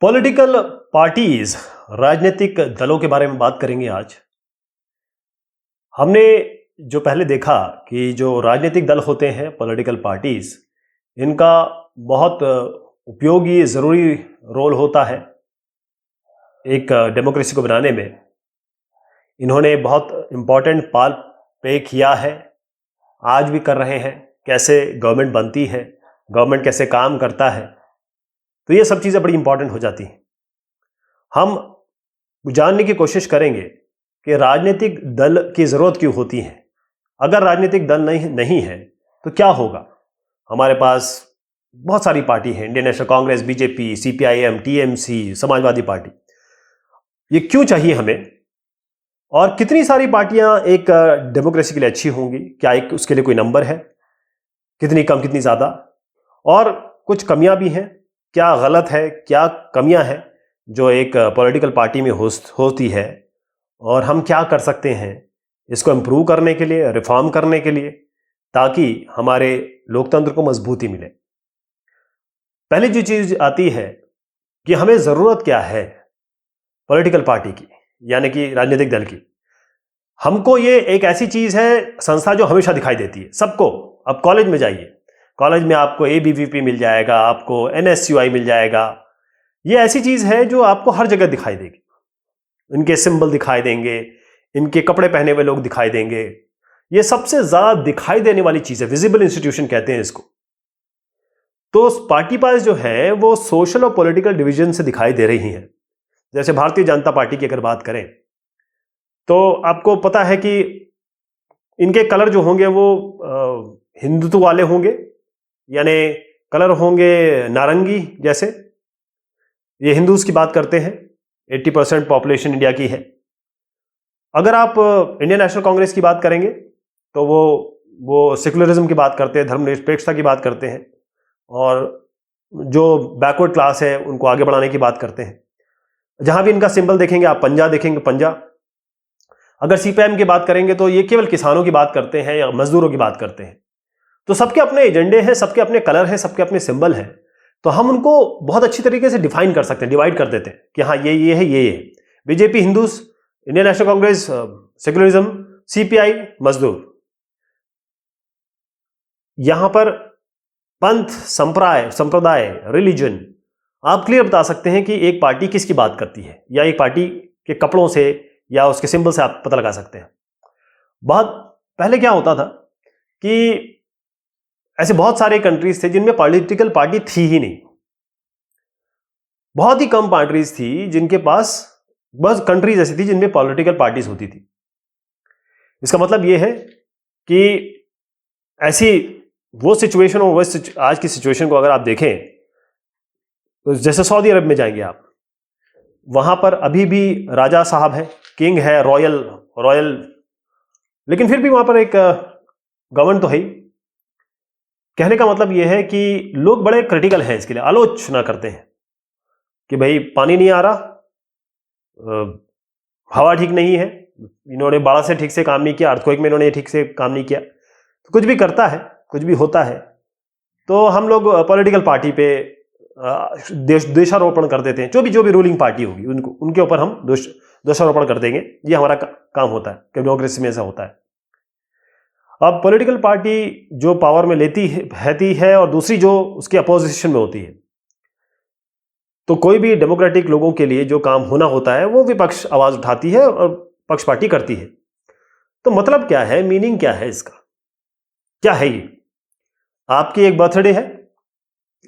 Political parties, राजनीतिक दलों के बारे में बात करेंगे आज। हमने जो पहले देखा कि जो राजनीतिक दल होते हैं, पॉलिटिकल पार्टीज, इनका बहुत उपयोगी ज़रूरी रोल होता है एक डेमोक्रेसी को बनाने में। इन्होंने बहुत इम्पोर्टेंट पार्ट प्ले किया है, आज भी कर रहे हैं। कैसे गवर्नमेंट बनती है, गवर्नमेंट कैसे काम करता है, तो ये सब चीज़ें बड़ी इंपॉर्टेंट हो जाती हैं। हम जानने की कोशिश करेंगे कि राजनीतिक दल की ज़रूरत क्यों होती है। अगर राजनीतिक दल नहीं है तो क्या होगा। हमारे पास बहुत सारी पार्टी हैं, Indian national Congress, BJP, CPIM, TMC, Samajwadi party. ये क्यों चाहिए हमें, और कितनी सारी पार्टियां एक डेमोक्रेसी के लिए अच्छी होंगी? क्या एक उसके लिए कोई नंबर है? कितनी कम, कितनी ज़्यादा? और कुछ कमियां भी हैं। क्या गलत है, क्या कमियां हैं जो एक पॉलिटिकल पार्टी में होती है, और हम क्या कर सकते हैं इसको इम्प्रूव करने के लिए, रिफॉर्म करने के लिए, ताकि हमारे लोकतंत्र को मजबूती मिले। पहली जो चीज़ आती है कि हमें ज़रूरत क्या है पॉलिटिकल पार्टी की, यानी कि राजनीतिक दल की। हमको ये एक ऐसी चीज़ है, संस्था जो हमेशा दिखाई देती है सबको। अब कॉलेज में जाइए, कॉलेज में आपको एबीवीपी मिल जाएगा, आपको एनएसयूआई मिल जाएगा। ये ऐसी चीज़ है जो आपको हर जगह दिखाई देगी। इनके सिंबल दिखाई देंगे, इनके कपड़े पहने हुए लोग दिखाई देंगे। ये सबसे ज़्यादा दिखाई देने वाली चीज़ है, विजिबल इंस्टीट्यूशन कहते हैं इसको। तो पार्टी पास जो है वो सोशल और पॉलिटिकल डिवीजन से दिखाई दे रही हैं। जैसे भारतीय जनता पार्टी की अगर बात करें तो आपको पता है कि इनके कलर जो होंगे वो हिंदुत्व वाले होंगे, यानी कलर होंगे नारंगी जैसे। ये हिंदूज की बात करते हैं, 80% पॉपुलेशन इंडिया की है। अगर आप इंडियन नेशनल कांग्रेस की बात करेंगे तो वो सेकुलरिज्म की बात करते हैं, धर्मनिरपेक्षता की बात करते हैं, और जो बैकवर्ड क्लास है उनको आगे बढ़ाने की बात करते हैं। जहां भी इनका सिंबल देखेंगे आप पंजा देखेंगे, पंजा। अगर सीपीएम की बात करेंगे तो ये केवल किसानों की बात करते हैं या मजदूरों की बात करते हैं। तो सबके अपने एजेंडे हैं, सबके अपने कलर हैं, सबके अपने सिंबल हैं। तो हम उनको बहुत अच्छी तरीके से डिफाइन कर सकते हैं, डिवाइड कर देते हैं कि हाँ ये है, ये है। BJP Hindus, Indian national Congress secularism, CPI मजदूर। यहां पर पंथ, संप्रदाय, रिलीजन, आप क्लियर बता सकते हैं कि एक पार्टी किसकी बात करती है, या एक पार्टी के कपड़ों से या उसके सिंबल से आप पता लगा सकते हैं। बहुत पहले क्या होता था कि ऐसे बहुत सारे कंट्रीज थे जिनमें पॉलिटिकल पार्टी थी ही नहीं। बहुत ही कम पार्टीज थी जिनके पास, बस कंट्रीज ऐसी थी जिनमें पॉलिटिकल पार्टीज होती थी। इसका मतलब यह है कि ऐसी वो सिचुएशन हो, आज की सिचुएशन को अगर आप देखें तो जैसे सऊदी अरब में जाएंगे आप, वहां पर अभी भी राजा साहब है, किंग है, रॉयल, लेकिन फिर भी वहां पर एक गवर्नमेंट तो है ही। कहने का मतलब यह है कि लोग बड़े क्रिटिकल हैं, इसके लिए आलोचना करते हैं कि भाई पानी नहीं आ रहा, हवा ठीक नहीं है, इन्होंने बाढ़ से ठीक से काम नहीं किया, अर्थक्वेक में इन्होंने ठीक से काम नहीं किया। तो कुछ भी करता है, कुछ भी होता है, तो हम लोग पॉलिटिकल पार्टी पे दोषारोपण कर देते हैं। जो भी रूलिंग पार्टी होगी उनके ऊपर हम दोषारोपण कर देंगे। ये हमारा काम होता है, डेमोक्रेसी में ऐसा होता है। अब पॉलिटिकल पार्टी जो पावर में लेती है और दूसरी जो उसके अपोजिशन में होती है, तो कोई भी डेमोक्रेटिक लोगों के लिए जो काम होना होता है वो विपक्ष आवाज उठाती है और पक्ष पार्टी करती है। तो मतलब क्या है, मीनिंग क्या है इसका, क्या है ये? आपकी एक बर्थडे है,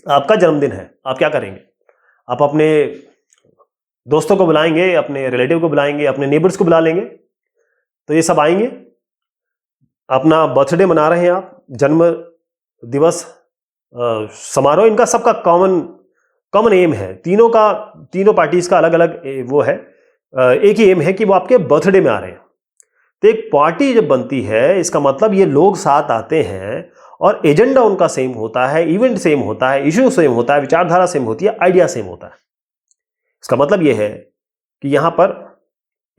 आपका जन्मदिन है, आप क्या करेंगे? आप अपने दोस्तों को बुलाएंगे, अपने रिलेटिव को बुलाएंगे, अपने नेबर्स को बुला लेंगे। तो ये सब आएंगे, अपना बर्थडे मना रहे हैं आप, जन्म दिवस समारोह, इनका सबका कॉमन एम है। तीनों पार्टीज का अलग अलग वो है, एक ही एम है कि वो आपके बर्थडे में आ रहे हैं। तो एक पार्टी जब बनती है, इसका मतलब ये लोग साथ आते हैं और एजेंडा उनका सेम होता है, इवेंट सेम होता है, इश्यू सेम होता है, विचारधारा सेम होती है, आइडिया सेम होता है। इसका मतलब यह है कि यहां पर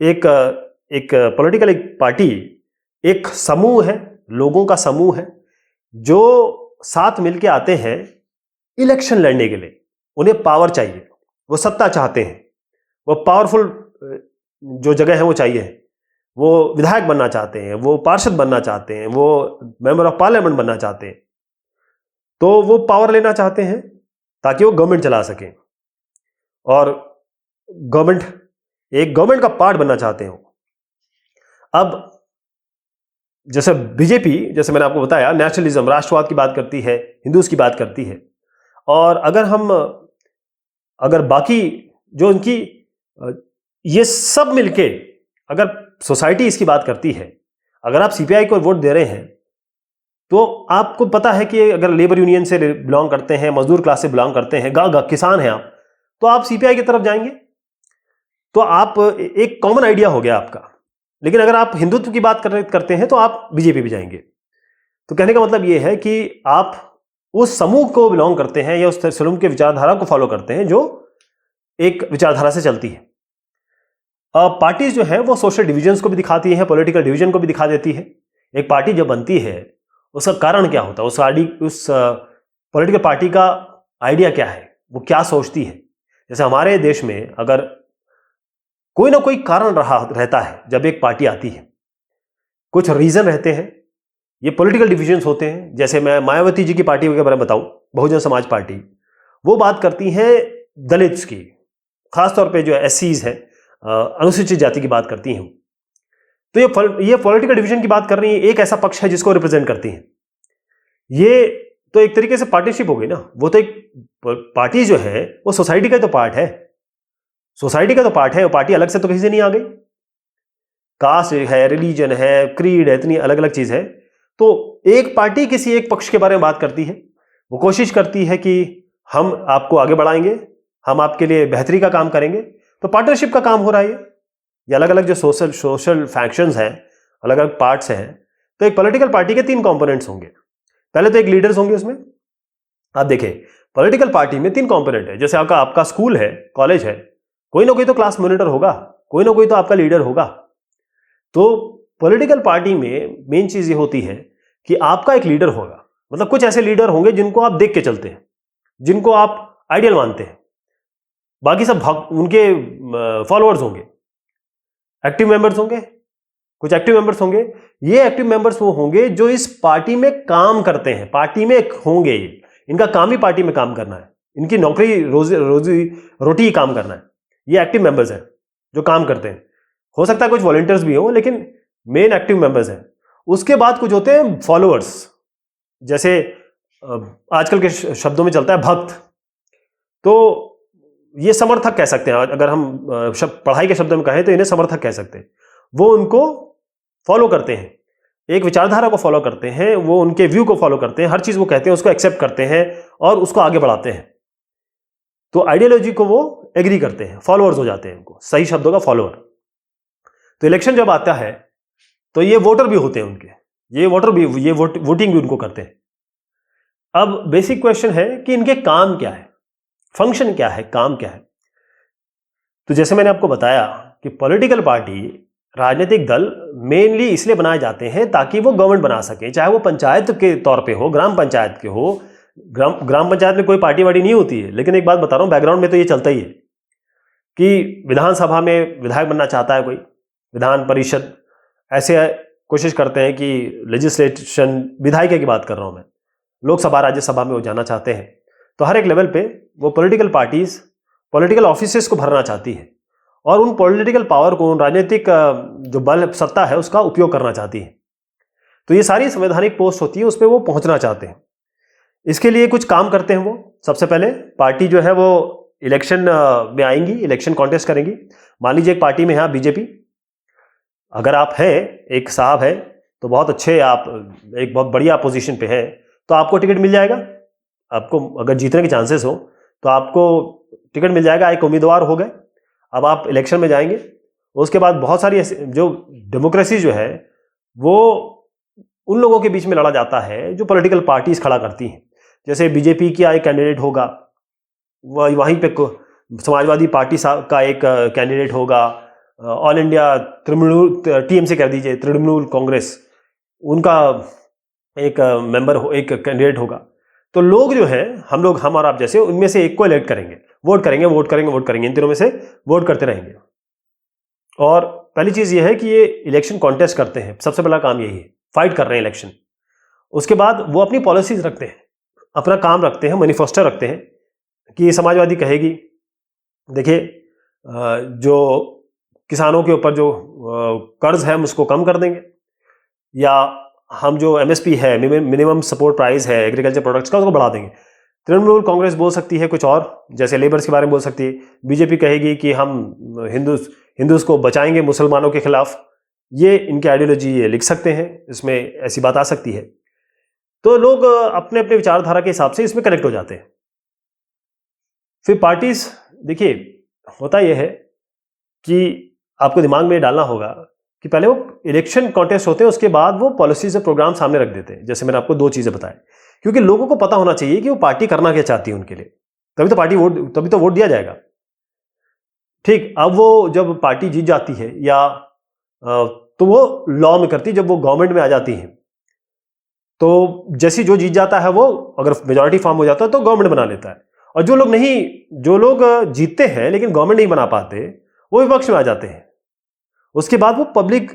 एक पॉलिटिकल पार्टी एक समूह है, लोगों का समूह है जो साथ मिलके आते हैं इलेक्शन लड़ने के लिए। उन्हें पावर चाहिए, वो सत्ता चाहते हैं, वो पावरफुल जो जगह है वो चाहिए, वो विधायक बनना चाहते हैं, वो पार्षद बनना चाहते हैं, वो मेंबर ऑफ पार्लियामेंट बनना चाहते हैं, तो वो पावर लेना चाहते हैं ताकि वो गवर्नमेंट चला सकें और गवर्नमेंट का पार्ट बनना चाहते हो। अब जैसे बीजेपी, जैसे मैंने आपको बताया, नेशनलिज्म, राष्ट्रवाद की बात करती है, हिंदूज की बात करती है, और अगर बाकी जो उनकी ये सब मिलके अगर सोसाइटी इसकी बात करती है, अगर आप सीपीआई को वोट दे रहे हैं तो आपको पता है कि अगर लेबर यूनियन से बिलोंग करते हैं, मजदूर क्लास से बिलोंग करते हैं, किसान हैं आप, तो आप सीपीआई की तरफ जाएंगे, तो आप एक कॉमन आइडिया हो गया आपका। लेकिन अगर आप हिंदुत्व की बात करते हैं तो आप बीजेपी भी जाएंगे। तो कहने का मतलब यह है कि आप उस समूह को बिलोंग करते हैं या उस समूह के विचारधारा को फॉलो करते हैं जो एक विचारधारा से चलती है। पार्टीज जो है वो सोशल डिविजन्स को भी दिखाती है, पॉलिटिकल डिवीजन को भी दिखा देती है। एक पार्टी जब बनती है उसका कारण क्या होता है, उस पॉलिटिकल पार्टी का आइडिया क्या है, वो क्या सोचती है। जैसे हमारे देश में अगर कोई ना कोई कारण रहता है जब एक पार्टी आती है, कुछ रीजन रहते हैं, ये पॉलिटिकल डिविजन्स होते हैं। जैसे मैं मायावती जी की पार्टी के बारे में बताऊं, बहुजन समाज पार्टी, वो बात करती है दलित्स की, खासतौर पे जो एससीज है, अनुसूचित जाति की बात करती हैं। तो ये पॉलिटिकल डिवीजन की बात कर रही है, एक ऐसा पक्ष है जिसको रिप्रेजेंट करती हैं। ये तो एक तरीके से पार्टनरशिप हो गई ना। वो तो एक पार्टी जो है वो सोसाइटी का तो पार्ट है, सोसाइटी का तो पार्ट है। वो पार्टी अलग से तो किसी से नहीं आ गई। कास्ट है, रिलीजन है, क्रीड है, इतनी अलग अलग चीज है। तो एक पार्टी किसी एक पक्ष के बारे में बात करती है, वो कोशिश करती है कि हम आपको आगे बढ़ाएंगे, हम आपके लिए बेहतरी का काम करेंगे। तो पार्टनरशिप का काम हो रहा है ये अलग अलग जो सोशल फैक्शंस हैं, अलग अलग पार्ट्स हैं। तो एक पॉलिटिकल पार्टी के 3 कंपोनेंट्स होंगे। पहले तो एक लीडर्स होंगे उसमें। आप देखें पॉलिटिकल पार्टी में 3 कंपोनेंट है। जैसे आपका स्कूल है, कॉलेज है, कोई ना कोई तो क्लास मॉनिटर होगा, कोई ना कोई तो आपका लीडर होगा। तो पॉलिटिकल पार्टी में मेन चीज ये होती है कि आपका एक लीडर होगा, मतलब कुछ ऐसे लीडर होंगे जिनको आप देख के चलते हैं, जिनको आप आइडियल मानते हैं। बाकी सब उनके फॉलोअर्स होंगे, एक्टिव मेंबर्स होंगे, कुछ एक्टिव मेंबर्स होंगे। ये एक्टिव मेंबर्स वो होंगे जो इस पार्टी में काम करते हैं, पार्टी में होंगे। इनका काम ही पार्टी में काम करना है, इनकी नौकरी रोटी काम करना है। ये एक्टिव मेंबर्स हैं जो काम करते हैं। हो सकता है कुछ वॉलंटियर्स भी हो, लेकिन मेन एक्टिव मेंबर्स हैं। उसके बाद कुछ होते हैं फॉलोअर्स, जैसे आजकल के शब्दों में चलता है भक्त। तो ये समर्थक कह सकते हैं, अगर हम पढ़ाई के शब्दों में कहें तो इन्हें समर्थक कह सकते हैं। वो उनको फॉलो करते हैं, एक विचारधारा को फॉलो करते हैं, वो उनके व्यू को फॉलो करते हैं, हर चीज वो कहते हैं उसको एक्सेप्ट करते हैं और उसको आगे बढ़ाते हैं। तो आइडियोलॉजी को वो एग्री करते हैं, फॉलोअर्स हो जाते हैं उनको, सही शब्दों का फॉलोअर। तो इलेक्शन जब आता है तो ये वोटर भी होते हैं उनके, ये वोटिंग भी उनको करते हैं। अब बेसिक क्वेश्चन है कि इनके काम क्या है, फंक्शन क्या है, काम क्या है। तो जैसे मैंने आपको बताया कि पॉलिटिकल पार्टी, राजनीतिक दल मेनली इसलिए बनाए जाते हैं ताकि वो गवर्नमेंट बना सके, चाहे वो पंचायत के तौर पे हो, ग्राम पंचायत के हो। ग्राम पंचायत में कोई पार्टी वार्टी नहीं होती है, लेकिन एक बात बता रहा हूं, बैकग्राउंड में तो ये चलता ही है कि विधानसभा में विधायक बनना चाहता है कोई, विधान परिषद ऐसे कोशिश करते हैं कि लेजिस्लेशन, विधायिका की बात कर रहा हूं मैं, लोकसभा राज्यसभा में वो जाना चाहते हैं। तो हर एक लेवल पे वो पॉलिटिकल पार्टीज पॉलिटिकल ऑफिसेस को भरना चाहती है और उन पॉलिटिकल पावर को, उन राजनीतिक जो बल सत्ता है उसका उपयोग करना चाहती है। तो ये सारी संवैधानिक पोस्ट होती है, उस पर वो पहुंचना चाहते हैं। इसके लिए कुछ काम करते हैं वो। सबसे पहले पार्टी जो है वो इलेक्शन में आएंगी, इलेक्शन कॉन्टेस्ट करेंगी। मान लीजिए एक पार्टी में है बीजेपी, अगर आप हैं, एक साहब है तो बहुत अच्छे, आप एक बहुत बढ़िया पोजीशन पे हैं, तो आपको टिकट मिल जाएगा। आपको अगर जीतने के चांसेस हो तो आपको टिकट मिल जाएगा, एक उम्मीदवार हो गए। अब आप इलेक्शन में जाएंगे, उसके बाद बहुत सारी जो डेमोक्रेसी जो है वो उन लोगों के बीच में लड़ा जाता है जो पॉलिटिकल पार्टीज खड़ा करती हैं। जैसे बीजेपी का एक कैंडिडेट होगा, वहीं पे समाजवादी पार्टी का एक कैंडिडेट होगा, ऑल इंडिया तृणमूल, टीएमसी कह दीजिए, तृणमूल कांग्रेस, उनका एक मेंबर एक कैंडिडेट होगा। तो लोग जो हैं, हम और आप जैसे, उनमें से एक को इलेक्ट करेंगे, वोट करेंगे वोट करेंगे वोट करेंगे, इन तीनों में से वोट करते रहेंगे। और पहली चीज ये है कि ये इलेक्शन कॉन्टेस्ट करते हैं, सबसे बड़ा काम यही है, फाइट कर रहे हैं इलेक्शन। उसके बाद वो अपनी पॉलिसीज रखते हैं, अपना काम रखते हैं, मैनिफेस्टो रखते हैं कि समाजवादी कहेगी देखिए जो किसानों के ऊपर जो कर्ज है हम उसको कम कर देंगे, या हम जो एमएसपी है, मिनिमम सपोर्ट प्राइस है एग्रीकल्चर प्रोडक्ट्स का, उसको बढ़ा देंगे। तृणमूल कांग्रेस बोल सकती है कुछ और, जैसे लेबर्स के बारे में बोल सकती है। बीजेपी कहेगी कि हम हिंदूज को बचाएंगे मुसलमानों के खिलाफ। ये इनकी आइडियोलॉजी ये लिख सकते हैं, इसमें ऐसी बात आ सकती है। तो लोग अपने अपने विचारधारा के हिसाब से इसमें कनेक्ट हो जाते हैं। फिर पार्टीज, देखिए होता यह है कि आपको दिमाग में डालना होगा कि पहले वो इलेक्शन कॉन्टेस्ट होते हैं, उसके बाद वो पॉलिसीज और प्रोग्राम सामने रख देते हैं। जैसे मैंने आपको 2 चीजें बताई, क्योंकि लोगों को पता होना चाहिए कि वो पार्टी करना क्या चाहती है उनके लिए, तभी तो वोट दिया जाएगा। ठीक, अब वो जब पार्टी जीत जाती है या तो वो लॉ में करती है, जब वो गवर्नमेंट में आ जाती है तो जैसे जो जीत जाता है वो, अगर मेजॉरिटी फॉर्म हो जाता है तो गवर्नमेंट बना लेता है। और जो लोग जीतते हैं लेकिन गवर्नमेंट नहीं बना पाते, वो विपक्ष में आ जाते हैं। उसके बाद वो पब्लिक,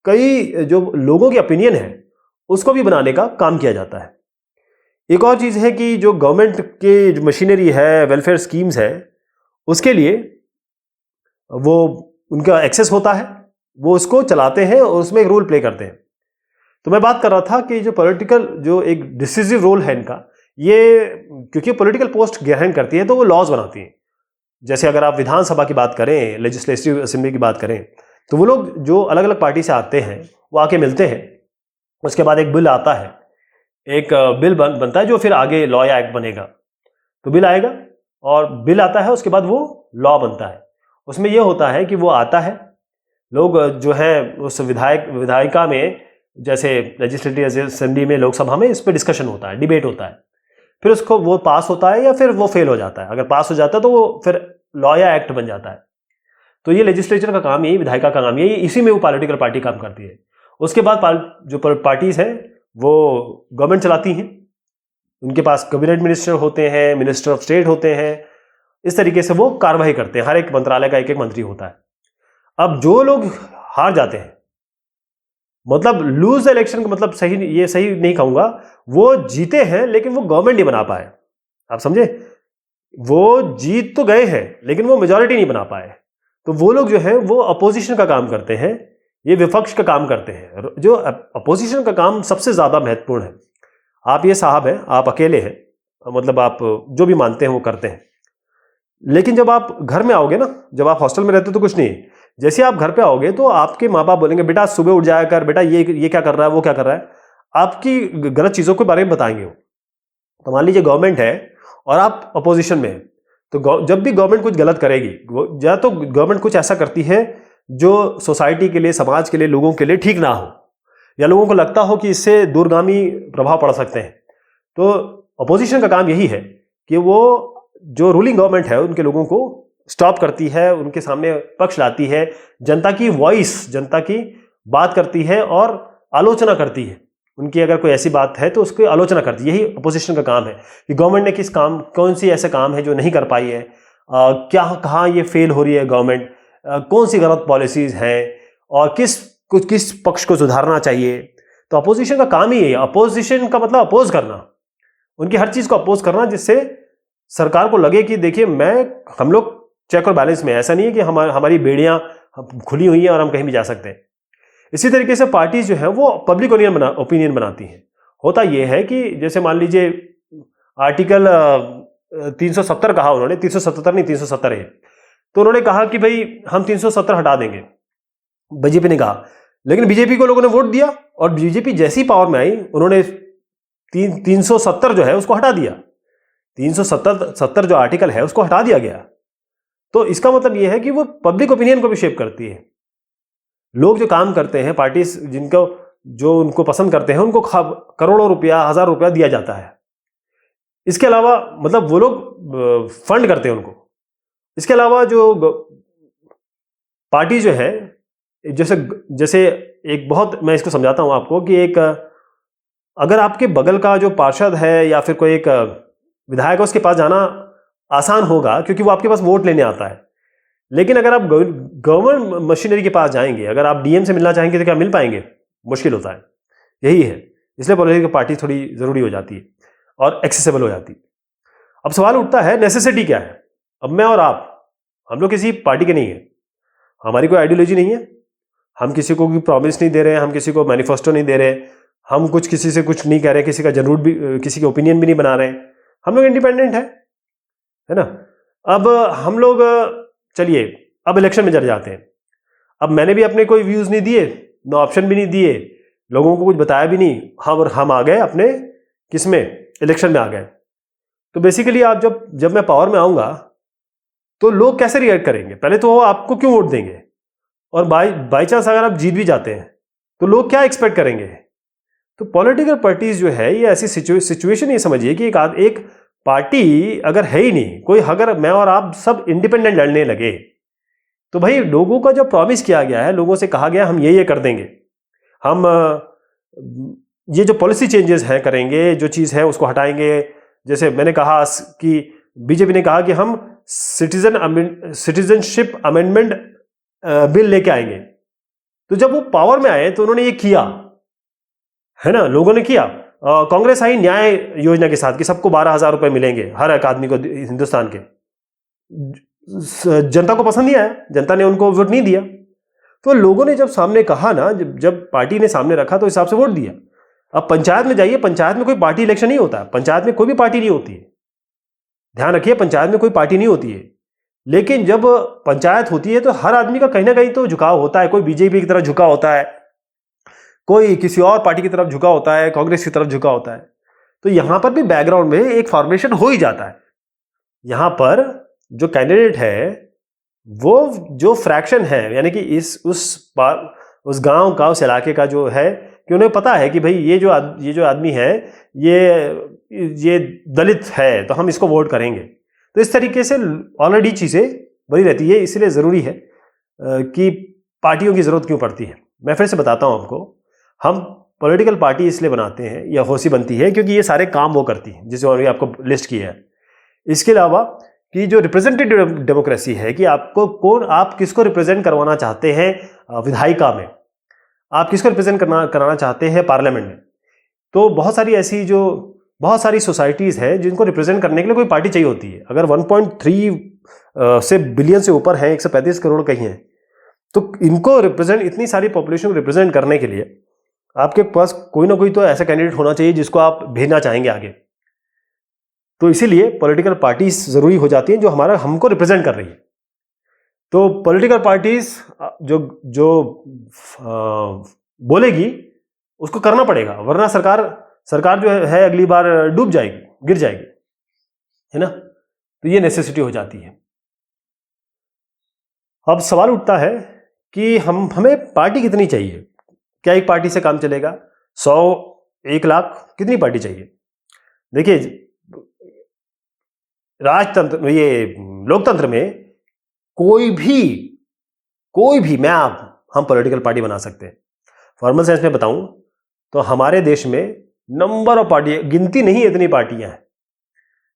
कई जो लोगों की ओपिनियन है उसको भी बनाने का काम किया जाता है। एक और चीज है कि जो गवर्नमेंट के जो मशीनरी है, वेलफेयर स्कीम्स है, उसके लिए वो उनका एक्सेस होता है, वो उसको चलाते हैं और उसमें एक रोल प्ले करते हैं। तो मैं बात कर रहा था कि जो पॉलिटिकल जो एक डिसिसिव रोल है इनका, ये क्योंकि पॉलिटिकल पोस्ट ग्रहण करती है तो वो लॉज बनाती हैं। जैसे अगर आप विधानसभा की बात करें, लेजिस्लेटिव असेंबली की बात करें, तो वो लोग जो अलग अलग पार्टी से आते हैं वो आके मिलते हैं। उसके बाद एक बिल आता है, एक बिल बनता है जो फिर आगे लॉ या एक्ट बनेगा। तो बिल आएगा और बिल आता है, उसके बाद वो लॉ बनता है। उसमें यह होता है कि वो आता है, लोग जो है उस विधायिका में, जैसे लेजिस्लेटिव असेंबली में, लोकसभा में, इस पर डिस्कशन होता है, डिबेट होता है। फिर उसको वो पास होता है या फिर वो फेल हो जाता है। अगर पास हो जाता है तो वो फिर लॉ या एक्ट बन जाता है। तो ये लेजिस्लेचर का काम यही, विधायिका का काम यही, इसी में वो पॉलिटिकल पार्टी काम करती है। उसके बाद जो पार्टीज हैं वो गवर्नमेंट चलाती हैं, उनके पास कैबिनेट मिनिस्टर होते हैं, मिनिस्टर ऑफ स्टेट होते हैं। इस तरीके से वो कार्रवाई करते हैं, हर एक मंत्रालय का एक एक मंत्री होता है। अब जो लोग हार जाते हैं, मतलब लूज इलेक्शन का मतलब ये सही नहीं कहूंगा, वो जीते हैं लेकिन वो गवर्नमेंट नहीं बना पाए। आप समझे, वो जीत तो गए हैं लेकिन वो मेजॉरिटी नहीं बना पाए। तो वो लोग जो है वो अपोजिशन का काम करते हैं, ये विपक्ष का काम करते हैं। जो अपोजिशन का काम सबसे ज्यादा महत्वपूर्ण है। आप ये साहब हैं, आप अकेले हैं, मतलब आप जो भी मानते हैं वो करते हैं। लेकिन जब आप घर में आओगे ना, जब आप हॉस्टल में रहते हो तो कुछ नहीं, जैसे आप घर पे आओगे तो आपके माँ बाप बोलेंगे बेटा सुबह उठ जाया कर, बेटा ये क्या कर रहा है, वो क्या कर रहा है, आपकी गलत चीजों के बारे में बताएंगे वो। तो मान लीजिए गवर्नमेंट है और आप अपोजिशन में हैं, तो जब भी गवर्नमेंट कुछ गलत करेगी, या तो गवर्नमेंट कुछ ऐसा करती है जो सोसाइटी के लिए, समाज के लिए, लोगों के लिए ठीक ना हो, या लोगों को लगता हो कि इससे दूरगामी प्रभाव पड़ सकते हैं। तो अपोजिशन का काम यही है कि वो जो रूलिंग गवर्नमेंट है उनके लोगों को स्टॉप करती है, उनके सामने पक्ष लाती है, जनता की वॉइस, जनता की बात करती है और आलोचना करती है। उनकी अगर कोई ऐसी बात है तो उसकी आलोचना करती है। यही अपोजिशन का काम है कि गवर्नमेंट ने कौन सी ऐसे काम है जो नहीं कर पाई है, कहाँ ये फेल हो रही है गवर्नमेंट, कौन सी गलत पॉलिसीज हैं और किस पक्ष को सुधारना चाहिए। तो अपोजिशन का काम ही है। अपोजिशन का मतलब अपोज करना, उनकी हर चीज को अपोज करना, जिससे सरकार को लगे कि देखिए हम लोग चेक और बैलेंस में, ऐसा नहीं है कि हमारी बेड़ियां खुली हुई हैं और हम कहीं भी जा सकते हैं। इसी तरीके से पार्टीज जो है वो पब्लिक ओपिनियन बनाती हैं। होता यह है कि जैसे मान लीजिए आर्टिकल 370 कहा उन्होंने, 377 नहीं 370 है, तो उन्होंने कहा कि भाई हम 370 हटा देंगे, बीजेपी ने कहा। लेकिन बीजेपी को लोगों ने वोट दिया और बीजेपी जैसी पावर में आई उन्होंने 370 जो है उसको हटा दिया। 370 जो आर्टिकल है उसको हटा दिया गया। तो इसका मतलब यह है कि वो पब्लिक ओपिनियन को भी शेप करती है। लोग जो काम करते हैं, पार्टीज जो उनको पसंद करते हैं, उनको करोड़ों रुपया, 1000 रुपया दिया जाता है। इसके अलावा मतलब वो लोग फंड करते हैं उनको। इसके अलावा जो पार्टी जो है, जैसे एक बहुत, मैं इसको समझाता हूं आपको कि अगर आपके बगल का जो पार्षद है या फिर कोई एक विधायक है, उसके पास जाना आसान होगा क्योंकि वो आपके पास वोट लेने आता है। लेकिन अगर आप गवर्नमेंट मशीनरी के पास जाएंगे, अगर आप डीएम से मिलना चाहेंगे तो क्या मिल पाएंगे? मुश्किल होता है। यही है, इसलिए पॉलिटिकल पार्टी थोड़ी ज़रूरी हो जाती है और एक्सेसिबल हो जाती है। अब सवाल उठता है नेसेसिटी क्या है? अब मैं और आप, हम लोग किसी पार्टी के नहीं है, हमारी कोई आइडियोलॉजी नहीं है, हम किसी को कोई प्रॉमिस नहीं दे रहे हैं, हम किसी को मैनिफेस्टो नहीं दे रहे, हम कुछ किसी से कुछ नहीं कह रहे, किसी का जरूर भी किसी के ओपिनियन भी नहीं बना रहे, हम लोग इंडिपेंडेंट है ना। अब हम लोग चलिए अब इलेक्शन में जड़ जाते हैं। अब मैंने भी अपने कोई व्यूज़ नहीं दिए, नो ऑप्शन भी नहीं दिए, लोगों को कुछ बताया भी नहीं, हम आ गए अपने किसमें, इलेक्शन में आ गए। तो बेसिकली आप जब मैं पावर में आऊँगा तो लोग कैसे रिएक्ट करेंगे? पहले तो वो आपको क्यों वोट देंगे, और बाई चांस अगर आप जीत भी जाते हैं तो लोग क्या एक्सपेक्ट करेंगे? तो पॉलिटिकल पार्टीज जो है ये ऐसी सिचुएशन ये समझिए कि एक पार्टी अगर है ही नहीं कोई, अगर मैं और आप सब इंडिपेंडेंट लड़ने लगे तो भाई लोगों का जो प्रॉमिस किया गया है, लोगों से कहा गया हम ये करेंगे, हम ये जो पॉलिसी चेंजेस हैं करेंगे, जो चीज़ है उसको हटाएंगे। जैसे मैंने कहा कि बीजेपी ने कहा कि हम सिटीजनशिप अमेंडमेंट बिल लेके आएंगे, तो जब वो पावर में आए तो उन्होंने ये किया है ना, लोगों ने किया। कांग्रेस आई न्याय योजना के साथ कि सबको 12,000 रुपए मिलेंगे हर एक आदमी को हिंदुस्तान के। जनता को पसंद नहीं आया, जनता ने उनको वोट नहीं दिया। तो लोगों ने जब सामने कहा ना, जब पार्टी ने सामने रखा तो हिसाब से वोट दिया। अब पंचायत में जाइए, पंचायत में कोई पार्टी इलेक्शन नहीं होता, पंचायत में कोई भी पार्टी नहीं होती है, ध्यान रखिए, पंचायत में कोई पार्टी नहीं होती है। लेकिन जब पंचायत होती है तो हर आदमी का कहीं ना कहीं तो झुकाव होता है, कोई बीजेपी की तरफ झुका होता है, कोई किसी और पार्टी की तरफ झुका होता है, कांग्रेस की तरफ झुका होता है। तो यहां पर भी बैकग्राउंड में एक फॉर्मेशन हो ही जाता है। यहां पर जो कैंडिडेट है वो जो फ्रैक्शन है, यानी कि उस गांव का, उस इलाके का जो है, कि उन्हें पता है कि भाई ये जो आदमी है ये दलित है तो हम इसको वोट करेंगे। तो इस तरीके से ऑलरेडी चीज़ें बनी रहती है। इसलिए ज़रूरी है कि पार्टियों की ज़रूरत क्यों पड़ती है। मैं फिर से बताता हूँ आपको, हम पॉलिटिकल पार्टी इसलिए बनाते हैं या होसी बनती है क्योंकि ये सारे काम वो करती है जिसे ऑलरेडी आपको लिस्ट किया है। इसके अलावा कि जो रिप्रेजेंटेटिव डेमोक्रेसी है कि आप किसको रिप्रेजेंट करवाना चाहते हैं विधायिका में, आप किसको रिप्रेजेंट कराना चाहते हैं पार्लियामेंट में। तो बहुत सारी सोसाइटीज़ हैं जिनको रिप्रेजेंट करने के लिए कोई पार्टी चाहिए होती है। अगर 1.3 से बिलियन से ऊपर है, 135 करोड़ कहीं है, तो इनको रिप्रेजेंट, इतनी सारी पॉपुलेशन को रिप्रेजेंट करने के लिए आपके पास कोई ना कोई तो ऐसा कैंडिडेट होना चाहिए जिसको आप भेजना चाहेंगे आगे। तो इसीलिए पॉलिटिकल पार्टीज ज़रूरी हो जाती हैं जो हमको रिप्रेजेंट कर रही है। तो पॉलिटिकल पार्टीज जो बोलेगी उसको करना पड़ेगा, वरना सरकार जो है अगली बार डूब जाएगी, गिर जाएगी, है ना। तो ये नेसेसिटी हो जाती है। अब सवाल उठता है कि हमें पार्टी कितनी चाहिए? क्या एक पार्टी से काम चलेगा? 100, 1 लाख, कितनी पार्टी चाहिए? देखिए, राजतंत्र, ये लोकतंत्र में कोई भी हम पॉलिटिकल पार्टी बना सकते हैं। फॉर्मल सेंस में बताऊं तो हमारे देश में नंबर ऑफ पार्टी, गिनती नहीं इतनी पार्टियां हैं,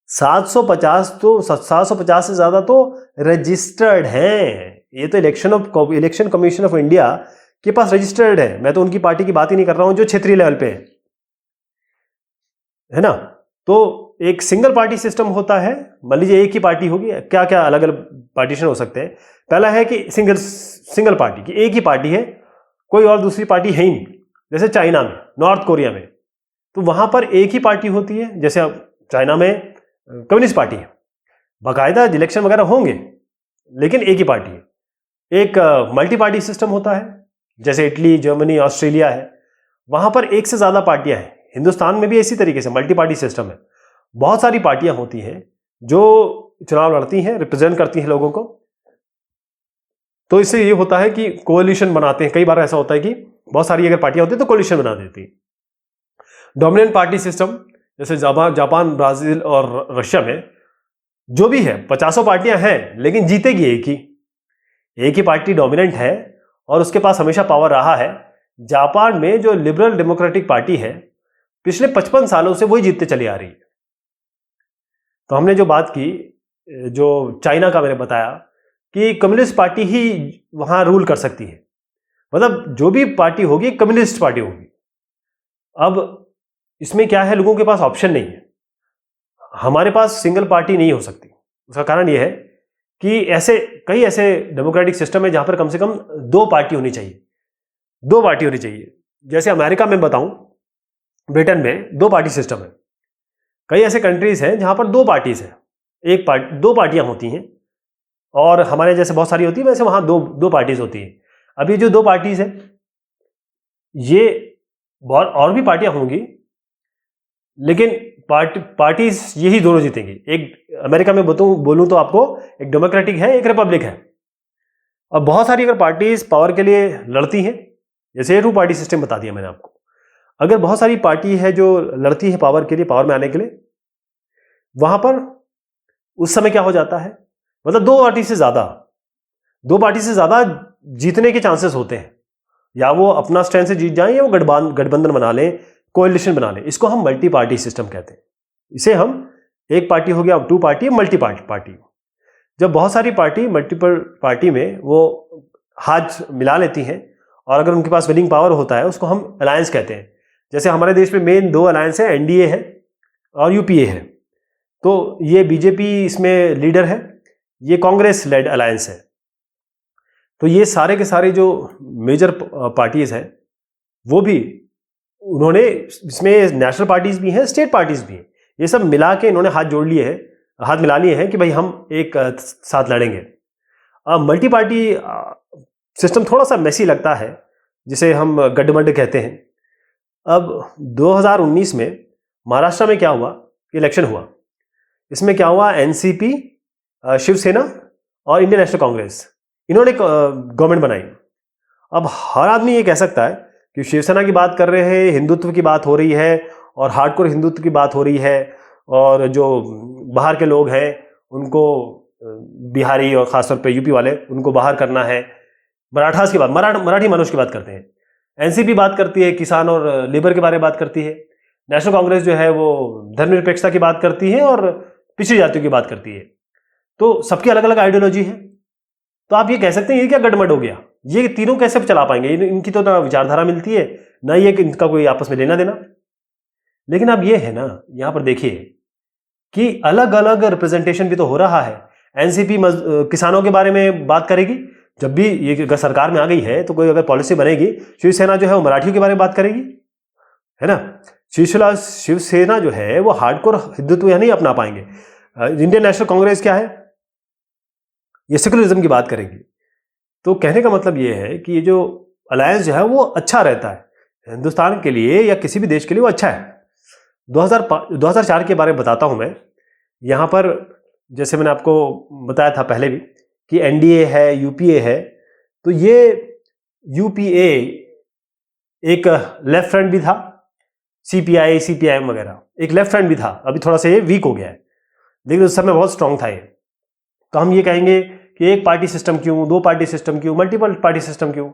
750 से ज्यादा तो रजिस्टर्ड हैं। ये तो इलेक्शन कमीशन ऑफ इंडिया के पास रजिस्टर्ड है। मैं तो उनकी पार्टी की बात ही नहीं कर रहा हूं जो क्षेत्रीय लेवल पे है ना। तो एक सिंगल पार्टी सिस्टम होता है, मान लीजिए एक ही पार्टी होगी। क्या क्या अलग अलग पार्टीशन हो सकते हैं? पहला है कि सिंगल पार्टी की एक ही पार्टी है, कोई और दूसरी पार्टी है ही नहीं। जैसे चाइना में, नॉर्थ कोरिया में, तो वहां पर एक ही पार्टी होती है। जैसे अब चाइना में कम्युनिस्ट पार्टी है, बाकायदा इलेक्शन वगैरह होंगे, लेकिन एक ही पार्टी है। एक मल्टी पार्टी सिस्टम होता है, जैसे इटली, जर्मनी, ऑस्ट्रेलिया है, वहां पर एक से ज्यादा पार्टियां हैं। हिंदुस्तान में भी इसी तरीके से मल्टी पार्टी सिस्टम है। बहुत सारी पार्टियां होती हैं जो चुनाव लड़ती हैं, रिप्रेजेंट करती हैं लोगों को। तो इससे ये होता है कि कोalition बनाते हैं। कई बार ऐसा होता है कि बहुत सारी अगर पार्टियां होती हैं तो कोalition बना देती है। डोमिनेंट पार्टी सिस्टम, जैसे जापान, ब्राजील और रशिया में जो भी है, 50 पार्टियां हैं, लेकिन जीतेगी एक ही पार्टी डोमिनेंट है और उसके पास हमेशा पावर रहा है। जापान में जो लिबरल डेमोक्रेटिक पार्टी है, पिछले 55 सालों से वही जीतते चली आ रही है। तो हमने जो बात की जो चाइना का मैंने बताया कि कम्युनिस्ट पार्टी ही वहां रूल कर सकती है, मतलब जो भी पार्टी होगी कम्युनिस्ट पार्टी होगी। अब इसमें क्या है, लोगों के पास ऑप्शन नहीं है, हमारे पास सिंगल पार्टी नहीं हो सकती। उसका कारण यह है कि कई ऐसे डेमोक्रेटिक सिस्टम है जहां पर कम से कम दो पार्टी होनी चाहिए, दो पार्टी होनी चाहिए। जैसे अमेरिका में बताऊं, ब्रिटेन में दो पार्टी सिस्टम है। कई ऐसे कंट्रीज हैं जहां पर दो पार्टीज है, दो पार्टियां होती हैं, और हमारे जैसे बहुत सारी होती है, वैसे वहां दो पार्टीज होती है। अभी जो दो पार्टीज है, ये बहुत और भी पार्टियां होंगी, लेकिन पार्टीज यही दोनों जीतेंगी। एक अमेरिका में बोलूं तो आपको एक डेमोक्रेटिक है, एक रिपब्लिक है। अब बहुत सारी अगर पार्टीज पावर के लिए लड़ती हैं, जैसे टू पार्टी सिस्टम बता दिया मैंने आपको, अगर बहुत सारी पार्टी है जो लड़ती है पावर के लिए, पावर में आने के लिए, वहां पर उस समय क्या हो जाता है, मतलब दो पार्टी से ज्यादा जीतने के चांसेस होते हैं, या वो अपना स्टैंड से जीत जाएं या वो गठबंधन बना लें, कोएलिशन बना लें। इसको हम मल्टी पार्टी सिस्टम कहते हैं। इसे हम, एक पार्टी हो गया, टू पार्टी, मल्टी पार्टी। जब बहुत सारी पार्टी मल्टीपल पार्टी में वो हाथ मिला लेती हैं और अगर उनके पास विनिंग पावर होता है, उसको हम अलायंस कहते हैं। जैसे हमारे देश में मेन दो अलायंस है, एनडीए है और यूपीए है। तो ये बीजेपी इसमें लीडर है, ये कांग्रेस लेड अलायंस है। तो ये सारे के सारे जो मेजर पार्टीज हैं, वो भी उन्होंने, इसमें नेशनल पार्टीज भी हैं, स्टेट पार्टीज भी हैं, ये सब मिला के इन्होंने हाथ मिला लिए हैं कि भाई हम एक साथ लड़ेंगे। मल्टी पार्टी सिस्टम थोड़ा सा मेसी लगता है, जिसे हम गठबंधन कहते हैं। अब 2019 में महाराष्ट्र में क्या हुआ, इलेक्शन हुआ। इसमें क्या हुआ, एनसीपी, शिवसेना और इंडियन नेशनल कांग्रेस, इन्होंने गवर्नमेंट बनाई। अब हर आदमी ये कह सकता है कि शिवसेना की बात कर रहे हैं, हिंदुत्व की बात हो रही है और हार्डकोर हिंदुत्व की बात हो रही है, और जो बाहर के लोग हैं उनको, बिहारी और खासतौर पे यूपी वाले, उनको बाहर करना है। मराठी मनुष्य की बात करते हैं। एनसीपी बात करती है किसान और लेबर के बारे में बात करती है। नेशनल कांग्रेस जो है वो धर्मनिरपेक्षता की बात करती है और पिछड़ी जातियों की बात करती है। तो सबकी अलग अलग आइडियोलॉजी है। तो आप ये कह सकते हैं ये क्या गड़बड़ हो गया, ये तीनों कैसे चला पाएंगे, इनकी तो ना विचारधारा मिलती है, ना ये कि इनका कोई आपस में लेना देना। लेकिन अब ये है ना, यहां पर देखिए कि अलग अलग रिप्रेजेंटेशन भी तो हो रहा है। एनसीपी किसानों के बारे में बात करेगी, जब भी ये अगर सरकार में आ गई है तो कोई अगर पॉलिसी बनेगी, शिवसेना जो है वो मराठियों के बारे में बात करेगी, है ना। शिवसेना जो है वो हार्डकोर हिंदुत्व या नहीं अपना पाएंगे। इंडियन नेशनल कांग्रेस क्या है, ये सेकुलरिज्म की बात करेगी। तो कहने का मतलब ये है कि ये जो अलायंस जो है वो अच्छा रहता है हिंदुस्तान के लिए या किसी भी देश के लिए, वो अच्छा है। 2004 के बारे में बताता हूं मैं। यहां पर जैसे मैंने आपको बताया था पहले भी कि एनडीए है, यूपीए है। तो ये यूपीए एक लेफ्ट फ्रंट भी था, सीपीआईएम वगैरह एक लेफ्ट फ्रंट भी था। अभी थोड़ा सा ये वीक हो गया है, लेकिन उस समय बहुत स्ट्रांग था ये। तो हम ये कहेंगे कि एक पार्टी सिस्टम क्यों, दो पार्टी सिस्टम क्यों, मल्टीपल पार्टी सिस्टम क्यों,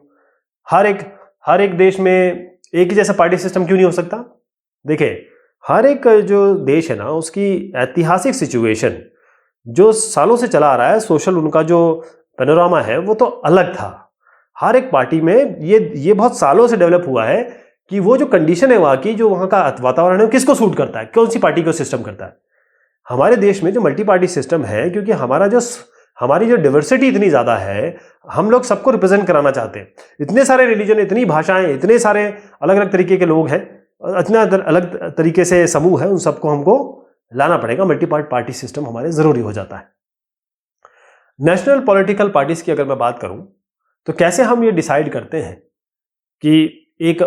हर एक देश में एक ही जैसा पार्टी सिस्टम क्यों नहीं हो सकता। देखिए, हर एक जो देश है ना, उसकी ऐतिहासिक सिचुएशन जो सालों से चला आ रहा है, सोशल उनका जो पैनोरामा है वो तो अलग था। हर एक पार्टी में ये बहुत सालों से डेवलप हुआ है कि वो जो कंडीशन है वहाँ की, जो वहाँ का वातावरण है, वो किसको सूट करता है, कौन सी पार्टी को सिस्टम करता है। हमारे देश में जो मल्टी पार्टी सिस्टम है, क्योंकि हमारी जो डाइवर्सिटी इतनी ज़्यादा है, हम लोग सबको रिप्रेजेंट कराना चाहते हैं। इतने सारे रिलीजन, इतनी भाषाएं, इतने सारे अलग अलग तरीके के लोग हैं, इतना अलग तरीके से समूह है, उन सबको हमको लाना पड़ेगा। मल्टी पार्टी सिस्टम हमारे ज़रूरी हो जाता है। नेशनल पॉलिटिकल पार्टीज की अगर मैं बात करूं तो कैसे हम ये डिसाइड करते हैं कि एक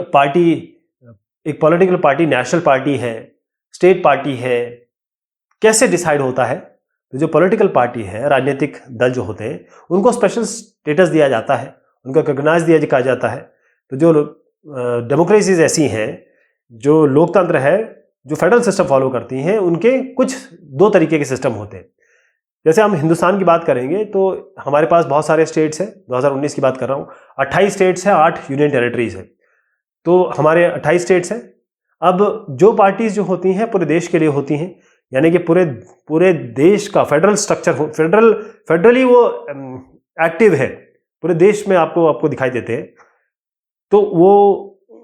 पॉलिटिकल पार्टी नेशनल पार्टी है, स्टेट पार्टी है, कैसे डिसाइड होता है। तो जो पॉलिटिकल पार्टी है, राजनीतिक दल जो होते हैं, उनको स्पेशल स्टेटस दिया जाता है, उनका रिकॉग्नाइज दिया जाता है। तो जो डेमोक्रेसीज ऐसी हैं, जो लोकतंत्र है, जो फेडरल सिस्टम फॉलो करती हैं, उनके कुछ दो तरीके के सिस्टम होते हैं। जैसे हम हिंदुस्तान की बात करेंगे तो हमारे पास बहुत सारे स्टेट्स हैं। 2019 की बात कर रहा हूँ, 28 स्टेट्स हैं, 8 यूनियन टेरिटरीज हैं। तो हमारे 28 स्टेट्स हैं। अब जो पार्टीज जो होती हैं पूरे देश के लिए होती हैं, यानी कि पूरे पूरे देश का फेडरल स्ट्रक्चर हो, फेडरली वो एक्टिव है, पूरे देश में आपको दिखाई देते हैं, तो वो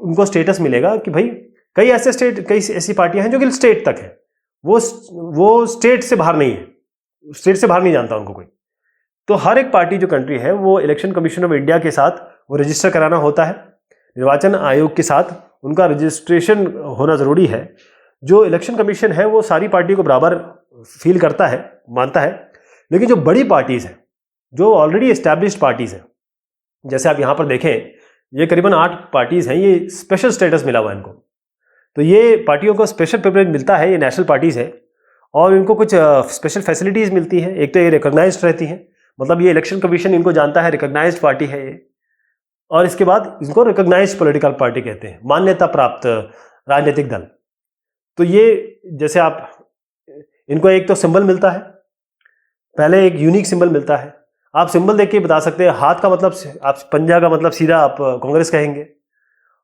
उनको स्टेटस मिलेगा कि भाई कई ऐसी पार्टियां हैं जो कि स्टेट तक है, वो स्टेट से बाहर नहीं है, स्टेट से बाहर नहीं जानता उनको कोई। तो हर एक पार्टी जो कंट्री है वो इलेक्शन कमीशन ऑफ इंडिया के साथ वो रजिस्टर कराना होता है, निर्वाचन आयोग के साथ उनका रजिस्ट्रेशन होना जरूरी है। जो इलेक्शन कमीशन है वो सारी पार्टी को बराबर फील करता है, मानता है, लेकिन जो बड़ी पार्टीज हैं, जो ऑलरेडी एस्टैब्लिश्ड पार्टीज हैं, जैसे आप यहां पर देखें ये करीबन 8 पार्टीज हैं, ये स्पेशल स्टेटस मिला हुआ है इनको। तो ये पार्टियों को स्पेशल प्रिविलेज मिलता है, ये नेशनल पार्टीज हैं और इनको कुछ स्पेशल फैसिलिटीज मिलती हैं। एक तो ये रिकॉग्नाइज्ड रहती हैं, मतलब ये इलेक्शन कमीशन इनको जानता है, रिकॉग्नाइज्ड पार्टी है ये, और इसके बाद इसको रिकॉग्नाइज्ड पॉलिटिकल पार्टी कहते हैं, मान्यता प्राप्त राजनीतिक दल। तो ये जैसे आप इनको एक तो सिंबल मिलता है, पहले एक यूनिक सिंबल मिलता है। आप सिंबल देख के बता सकते हैं, हाथ का मतलब, आप पंजा का मतलब सीधा आप कांग्रेस कहेंगे,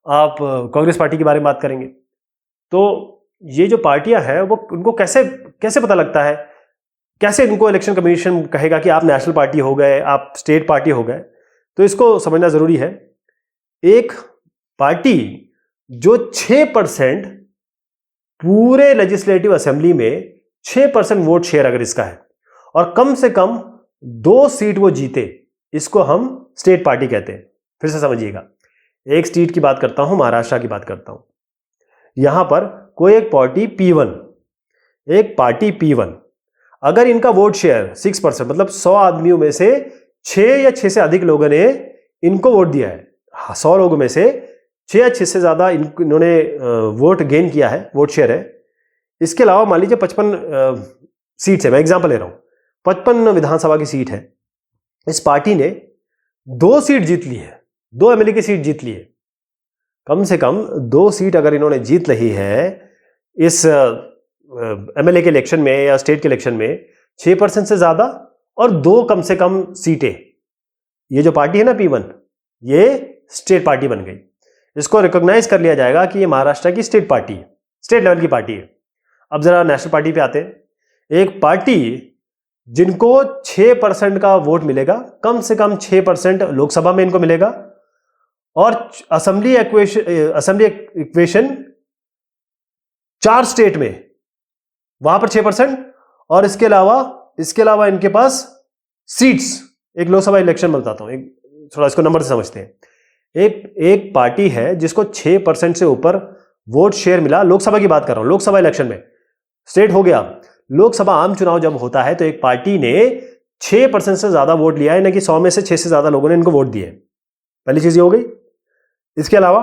आप कांग्रेस पार्टी के बारे में बात करेंगे। तो ये जो पार्टियां हैं वो उनको कैसे पता लगता है, कैसे इनको इलेक्शन कमीशन कहेगा कि आप नेशनल पार्टी हो गए, आप स्टेट पार्टी हो गए, तो इसको समझना जरूरी है। एक पार्टी जो 6% पूरे लेजिस्लेटिव असेंबली में 6% वोट शेयर अगर इसका है और कम से कम 2 सीट वो जीते, इसको हम स्टेट पार्टी कहते हैं। फिर से समझिएगा, एक स्टेट की बात करता हूं, महाराष्ट्र की बात करता हूं। यहां पर कोई एक पार्टी P1 अगर इनका वोट शेयर 6%, मतलब 100 आदमियों में से 6 या 6 से अधिक लोगों ने इनको वोट दिया है, 100 लोगों में से 6 या 6 से ज्यादा इन्होंने वोट गेन किया है, वोट शेयर है। इसके अलावा मान लीजिए 55 सीट है, मैं एग्जांपल ले रहा हूं, 55 विधानसभा की सीट है, इस पार्टी ने 2 सीट जीत ली है, 2 एमएलए की सीट जीत ली है। कम से कम 2 सीट अगर इन्होंने जीत ली है इस एमएलए के इलेक्शन में या स्टेट के इलेक्शन में, 6% से ज्यादा और 2 कम से कम सीटें, ये जो पार्टी है ना P1, ये स्टेट पार्टी बन गई। इसको रिकॉग्नाइज कर लिया जाएगा कि ये महाराष्ट्र की स्टेट पार्टी है, स्टेट लेवल की पार्टी है। अब जरा नेशनल पार्टी पे आते हैं। एक पार्टी जिनको 6% का वोट मिलेगा, कम से कम 6% लोकसभा में इनको मिलेगा, और असेंबली इक्वेशन 4 स्टेट में, वहां पर 6%, और इसके अलावा इनके पास सीट्स, एक लोकसभा इलेक्शन में बताता हूं, एक थोड़ा इसको नंबर से समझते हैं। एक पार्टी है जिसको 6% से ऊपर वोट शेयर मिला, लोकसभा की बात कर रहा हूं, लोकसभा इलेक्शन में, स्टेट हो गया, लोकसभा आम चुनाव जब होता है तो एक पार्टी ने 6% से ज्यादा वोट लिया है, ना कि 100 में से 6 से ज्यादा लोगों ने इनको वोट दिए। पहली चीज ये हो गई। इसके अलावा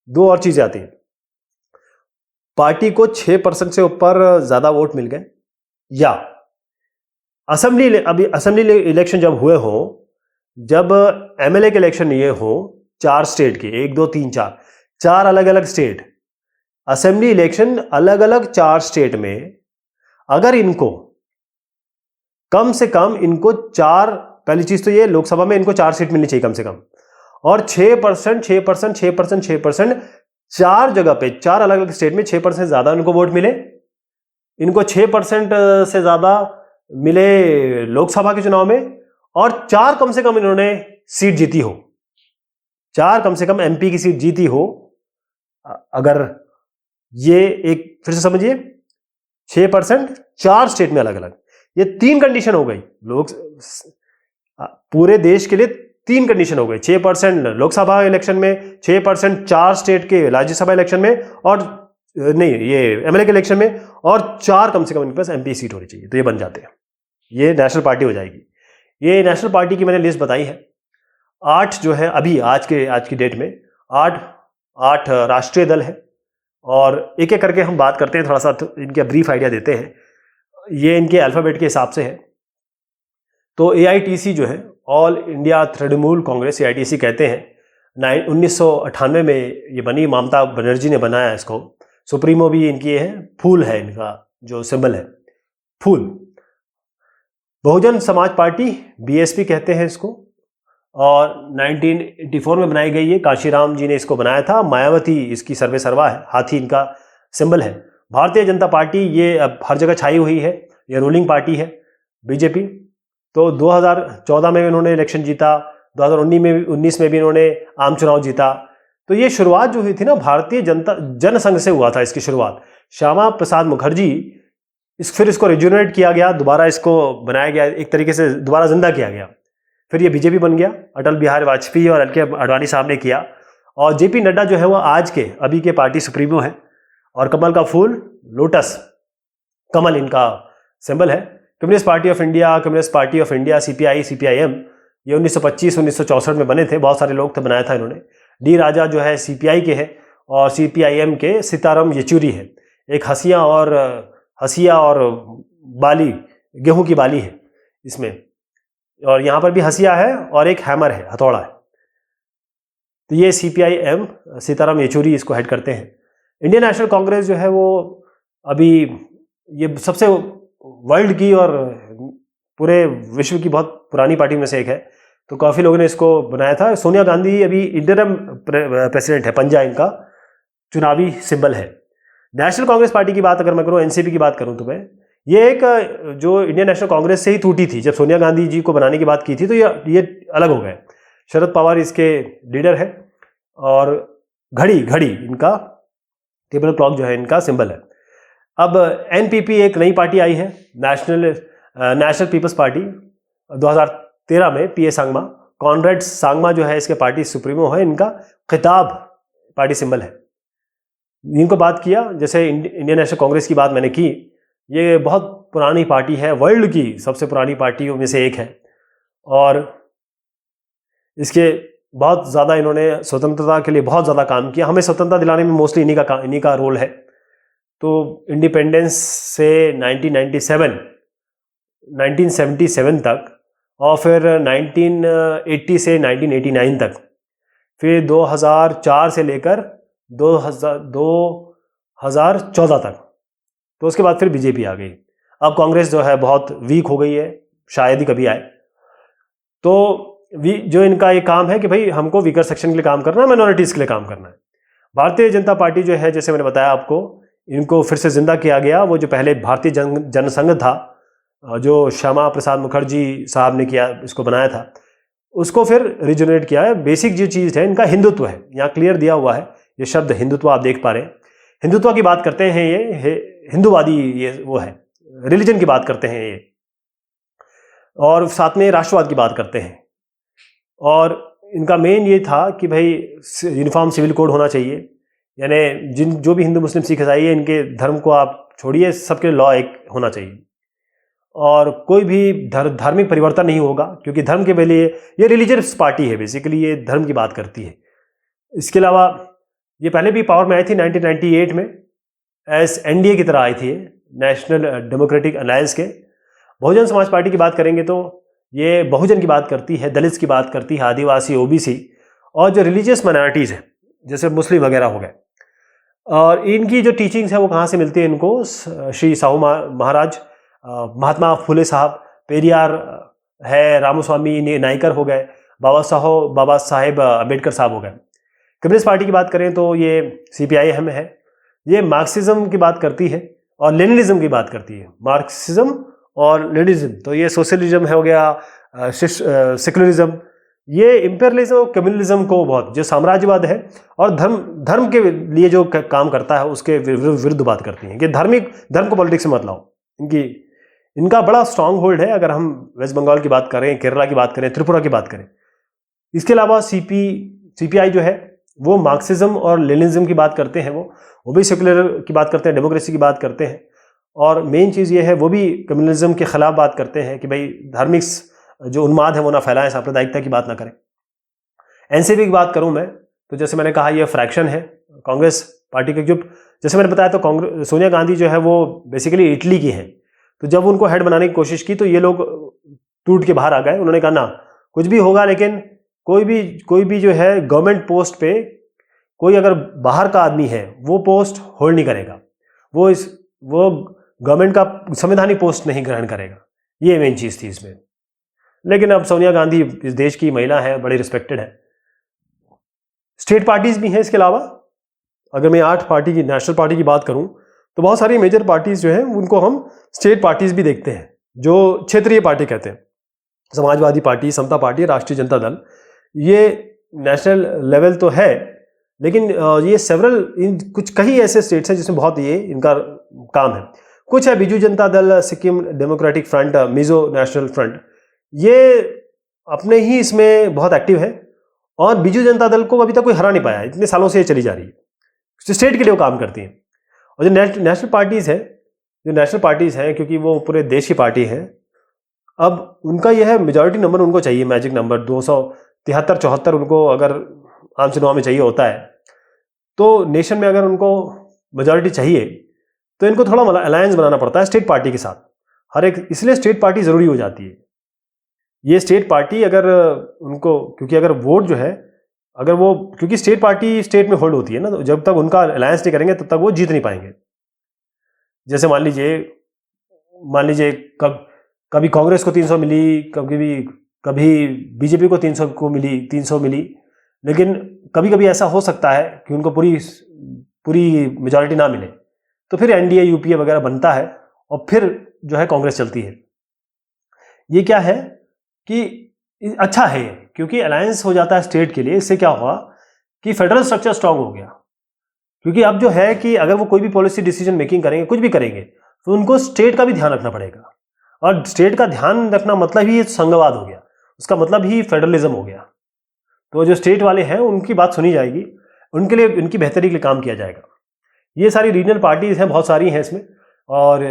2 और चीजें आती हैं। पार्टी को 6% से ऊपर ज्यादा वोट मिल गए, या असेंबली इलेक्शन जब हुए हो, जब एमएलए के इलेक्शन ये हो 4 स्टेट के, 1 2 3 4 अलग अलग स्टेट, असेंबली इलेक्शन अलग अलग 4 स्टेट में, अगर इनको कम से कम इनको 4, पहली चीज तो ये लोकसभा में इनको 4 सीट मिलनी चाहिए कम से कम, और 6% 4 जगह पे, 4 अलग अलग स्टेट में 6% से ज्यादा इनको वोट मिले, इनको 6% से ज्यादा मिले लोकसभा के चुनाव में, और 4 कम से कम इन्होंने सीट जीती हो, 4 कम से कम एमपी की सीट जीती हो। अगर ये एक, फिर से समझिए, 6% 4 स्टेट में अलग अलग, ये 3 कंडीशन हो गई। पूरे देश के लिए 3 कंडीशन हो गई, 6% लोकसभा इलेक्शन में, 6% 4 स्टेट के राज्यसभा इलेक्शन में, और नहीं ये एमएलए के इलेक्शन में, और 4 कम से कम इनके पास एमपी सीट होनी चाहिए, तो ये बन जाते हैं, ये नेशनल पार्टी हो जाएगी। ये नेशनल पार्टी की मैंने लिस्ट बताई है। 8 जो है अभी आज की डेट में 8 राष्ट्रीय दल है, और एक एक करके हम बात करते हैं, थोड़ा सा इनके ब्रीफ आइडिया देते हैं। ये इनके अल्फाबेट के हिसाब से है। तो एआईटीसी जो है, all India Trinamool Congress, AITC कहते हैं, 1998 में ये बनी, ममता बनर्जी ने बनाया इसको। सुप्रीमो भी इनकी है, फूल है इनका जो सिंबल है, फूल। बहुजन समाज पार्टी, बीएसपी कहते हैं इसको, और 1984 में बनाई गई है, काशीराम जी ने इसको बनाया था। मायावती इसकी सर्वे सर्वा है, हाथी इनका सिंबल है। भारतीय जनता पार्टी ये अब हर जगह छाई हुई है, ये रूलिंग पार्टी है बीजेपी। तो 2014 में इन्होंने इलेक्शन जीता, 2019 में भी इन्होंने आम चुनाव जीता। तो ये शुरुआत जो हुई थी ना भारतीय जनसंघ से हुआ था इसकी शुरुआत। श्यामा प्रसाद मुखर्जी फिर इसको रिज्यूनेट किया गया, दोबारा इसको बनाया गया, एक तरीके से दोबारा जिंदा किया गया। फिर ये बीजेपी बन गया, अटल बिहारी वाजपेयी और एल.के. आडवाणी साहब ने किया। और जेपी नड्डा जो है वो आज के अभी के पार्टी सुप्रीमो है। और कमल का फूल लोटस, कमल इनका सिंबल है। Communist party of India CPI CPIM ये 1925-1964 में बने थे, बहुत सारे लोग थे, बनाया था इन्होंने। डी राजा जो है सीपीआई के हैं और सीपीआईएम के सीताराम येचुरी है। एक हसिया और बाली, गेहूं की बाली है इसमें, और यहाँ पर भी हसिया है और एक हैमर है, हथौड़ा है। तो ये सीपीआईएम सीताराम येचुरी इसको हेड करते हैं। इंडियन नेशनल कांग्रेस जो है वो अभी ये सबसे वर्ल्ड की और पूरे विश्व की बहुत पुरानी पार्टी में से एक है। तो काफ़ी लोगों ने इसको बनाया था। सोनिया गांधी अभी इंटरिम प्रेसिडेंट है, पंजा इनका चुनावी सिंबल है। नेशनल कांग्रेस पार्टी की बात अगर मैं करूँ, एनसीपी की बात करूँ तो मैं, ये एक जो इंडियन नेशनल कांग्रेस से ही टूटी थी। जब सोनिया गांधी जी को बनाने की बात की थी तो ये अलग हो गए। शरद पवार इसके लीडर है और घड़ी इनका टेबल क्लॉक जो है इनका सिंबल है। अब एनपीपी एक नई पार्टी आई है, नेशनल पीपल्स पार्टी, 2013 में पीए सांगमा, कॉनरेड सांगमा जो है इसके पार्टी सुप्रीमो है। इनका खिताब पार्टी सिंबल है। इनको बात किया, जैसे इंडियन नेशनल कांग्रेस की बात मैंने की, ये बहुत पुरानी पार्टी है, वर्ल्ड की सबसे पुरानी पार्टियों में से एक है। और इसके बहुत ज़्यादा इन्होंने स्वतंत्रता के लिए बहुत ज़्यादा काम किया। हमें स्वतंत्रता दिलाने में मोस्टली इन्हीं का रोल है। तो इंडिपेंडेंस से 1977 तक, और फिर 1980 से 1989 तक, फिर 2004 से लेकर 2014 तक, तो उसके बाद फिर बीजेपी आ गई। अब कांग्रेस जो है बहुत वीक हो गई है, शायद ही कभी आए। तो जो इनका ये काम है कि भाई हमको वीकर सेक्शन के लिए काम करना है, माइनॉरिटीज़ के लिए काम करना है। भारतीय जनता पार्टी जो है, जैसे मैंने बताया आपको, इनको फिर से जिंदा किया गया। वो जो पहले भारतीय जनसंघ था, जो श्यामा प्रसाद मुखर्जी साहब ने किया, इसको बनाया था, उसको फिर रिजनरेट किया है। बेसिक जो चीज़ है इनका हिंदुत्व है, यहाँ क्लियर दिया हुआ है ये शब्द हिंदुत्व, आप देख पा रहे हैं। हिंदुत्व की बात करते हैं, ये हिंदूवादी, ये वो है, रिलीजन की बात करते हैं ये, और साथ में राष्ट्रवाद की बात करते हैं। और इनका मेन ये था कि भाई यूनिफॉर्म सिविल कोड होना चाहिए, यानी जो भी हिंदू मुस्लिम सिख ईसाई है, इनके धर्म को आप छोड़िए, सबके लॉ एक होना चाहिए। और कोई भी धार्मिक परिवर्तन नहीं होगा, क्योंकि धर्म के पहले ये रिलीजियस पार्टी है, बेसिकली ये धर्म की बात करती है। इसके अलावा ये पहले भी पावर में आई थी 1998 में, एस एनडीए की तरह आई थी, नेशनल डेमोक्रेटिक अलायंस के। बहुजन समाज पार्टी की बात करेंगे तो ये बहुजन की बात करती है, दलित की बात करती है, आदिवासी, ओबीसी और जो रिलीजियस माइनॉरिटीज़ हैं जैसे मुस्लिम वगैरह हो गए। और इनकी जो टीचिंग्स है वो कहाँ से मिलती है इनको? श्री साहू महाराज, महात्मा फुले साहब, पेरियार है, रामस्वामी नाइकर हो गए, बाबा साहेब अम्बेडकर साहब हो गए। कम्युनिस्ट पार्टी की बात करें तो ये सीपीआईएम है। ये मार्क्सिज्म की बात करती है और लेनिनिज्म की बात करती है। मार्क्सिज्म और लेनिनिज्म, तो ये सोशलिज्म हो गया, सेकुलरिज्म, ये इंपीरियलिज्म और कम्युनलिज्म को बहुत, जो साम्राज्यवाद है और धर्म के लिए जो काम करता है उसके विरुद्ध बात करती हैं कि धर्म को पॉलिटिक्स में मत लाओ। इनका बड़ा स्ट्रांग होल्ड है। अगर हम वेस्ट बंगाल की बात करें, केरला की बात करें, त्रिपुरा की बात करें। इसके अलावा सीपीआई जो है वो मार्क्सिज्म और लेनिनिज्म की बात करते हैं, वो भी सेकुलर की बात करते हैं, डेमोक्रेसी की बात करते हैं। और मेन चीज़ ये है, वो भी कम्युनलिज्म के खिलाफ बात करते हैं कि भाई धार्मिक जो उन्माद है वो ना फैलाएं, सांप्रदायिकता की बात ना करें। एनसीपी की बात करूं मैं तो जैसे मैंने कहा ये फ्रैक्शन है कांग्रेस पार्टी के। जो जैसे मैंने बताया तो सोनिया गांधी जो है वो बेसिकली इटली की हैं। तो जब उनको हेड बनाने की कोशिश की तो ये लोग टूट के बाहर आ गए। उन्होंने कहा ना कुछ भी होगा, लेकिन कोई भी जो है गवर्नमेंट पोस्ट पे कोई अगर बाहर का आदमी है वो पोस्ट होल्ड नहीं करेगा, वो गवर्नमेंट का संवैधानिक पोस्ट नहीं ग्रहण करेगा। ये मेन चीज़ थी इसमें। लेकिन अब सोनिया गांधी इस देश की महिला है, बड़ी रिस्पेक्टेड है। स्टेट पार्टीज भी हैं इसके अलावा। अगर मैं 8 पार्टी की, नेशनल पार्टी की बात करूं तो बहुत सारी मेजर पार्टीज जो हैं उनको हम स्टेट पार्टीज भी देखते हैं, जो क्षेत्रीय पार्टी कहते हैं। समाजवादी पार्टी, समता पार्टी, राष्ट्रीय जनता दल, ये नेशनल लेवल तो है, लेकिन ये कुछ कई ऐसे स्टेट्स हैं जिसमें बहुत ये इनका काम है। कुछ है Biju Janata Dal, Sikkim democratic front, Mizo national front, ये अपने ही इसमें बहुत एक्टिव है और बिजू जनता दल को अभी तक कोई हरा नहीं पाया है, इतने सालों से ये चली जा रही है, स्टेट के लिए वो काम करती हैं। और जो नेशनल पार्टीज़ हैं क्योंकि वो पूरे देश की पार्टी हैं, अब उनका यह है मेजॉरिटी नंबर उनको चाहिए, मैजिक नंबर 273-74 उनको अगर आम चुनाव में चाहिए होता है, तो नेशन में अगर उनको मेजॉरिटी चाहिए तो इनको थोड़ा अलायंस बनाना पड़ता है स्टेट पार्टी के साथ, हर एक, इसलिए स्टेट पार्टी ज़रूरी हो जाती है। ये स्टेट पार्टी अगर उनको, क्योंकि अगर वोट जो है, अगर वो, क्योंकि स्टेट पार्टी स्टेट में होल्ड होती है ना, तो जब तक उनका अलायंस नहीं करेंगे तब तक वो जीत नहीं पाएंगे। जैसे मान लीजिए कभी कांग्रेस को 300 मिली, कभी बीजेपी को 300 मिली, लेकिन कभी कभी ऐसा हो सकता है कि उनको पूरी मेजॉरिटी ना मिले, तो फिर एनडीए यूपीए वगैरह बनता है और फिर जो है कांग्रेस चलती है। ये क्या है कि अच्छा है क्योंकि अलायंस हो जाता है स्टेट के लिए। इससे क्या हुआ कि फेडरल स्ट्रक्चर स्ट्रांग हो गया, क्योंकि अब जो है कि अगर वो कोई भी पॉलिसी डिसीजन मेकिंग करेंगे, कुछ भी करेंगे, तो उनको स्टेट का भी ध्यान रखना पड़ेगा, और स्टेट का ध्यान रखना मतलब ही संघवाद हो गया, उसका मतलब ही फेडरलिज्म हो गया। तो जो स्टेट वाले हैं उनकी बात सुनी जाएगी, उनके लिए, उनकी बेहतरी के लिए काम किया जाएगा। ये सारी रीजनल पार्टीज हैं, बहुत सारी हैं इसमें, और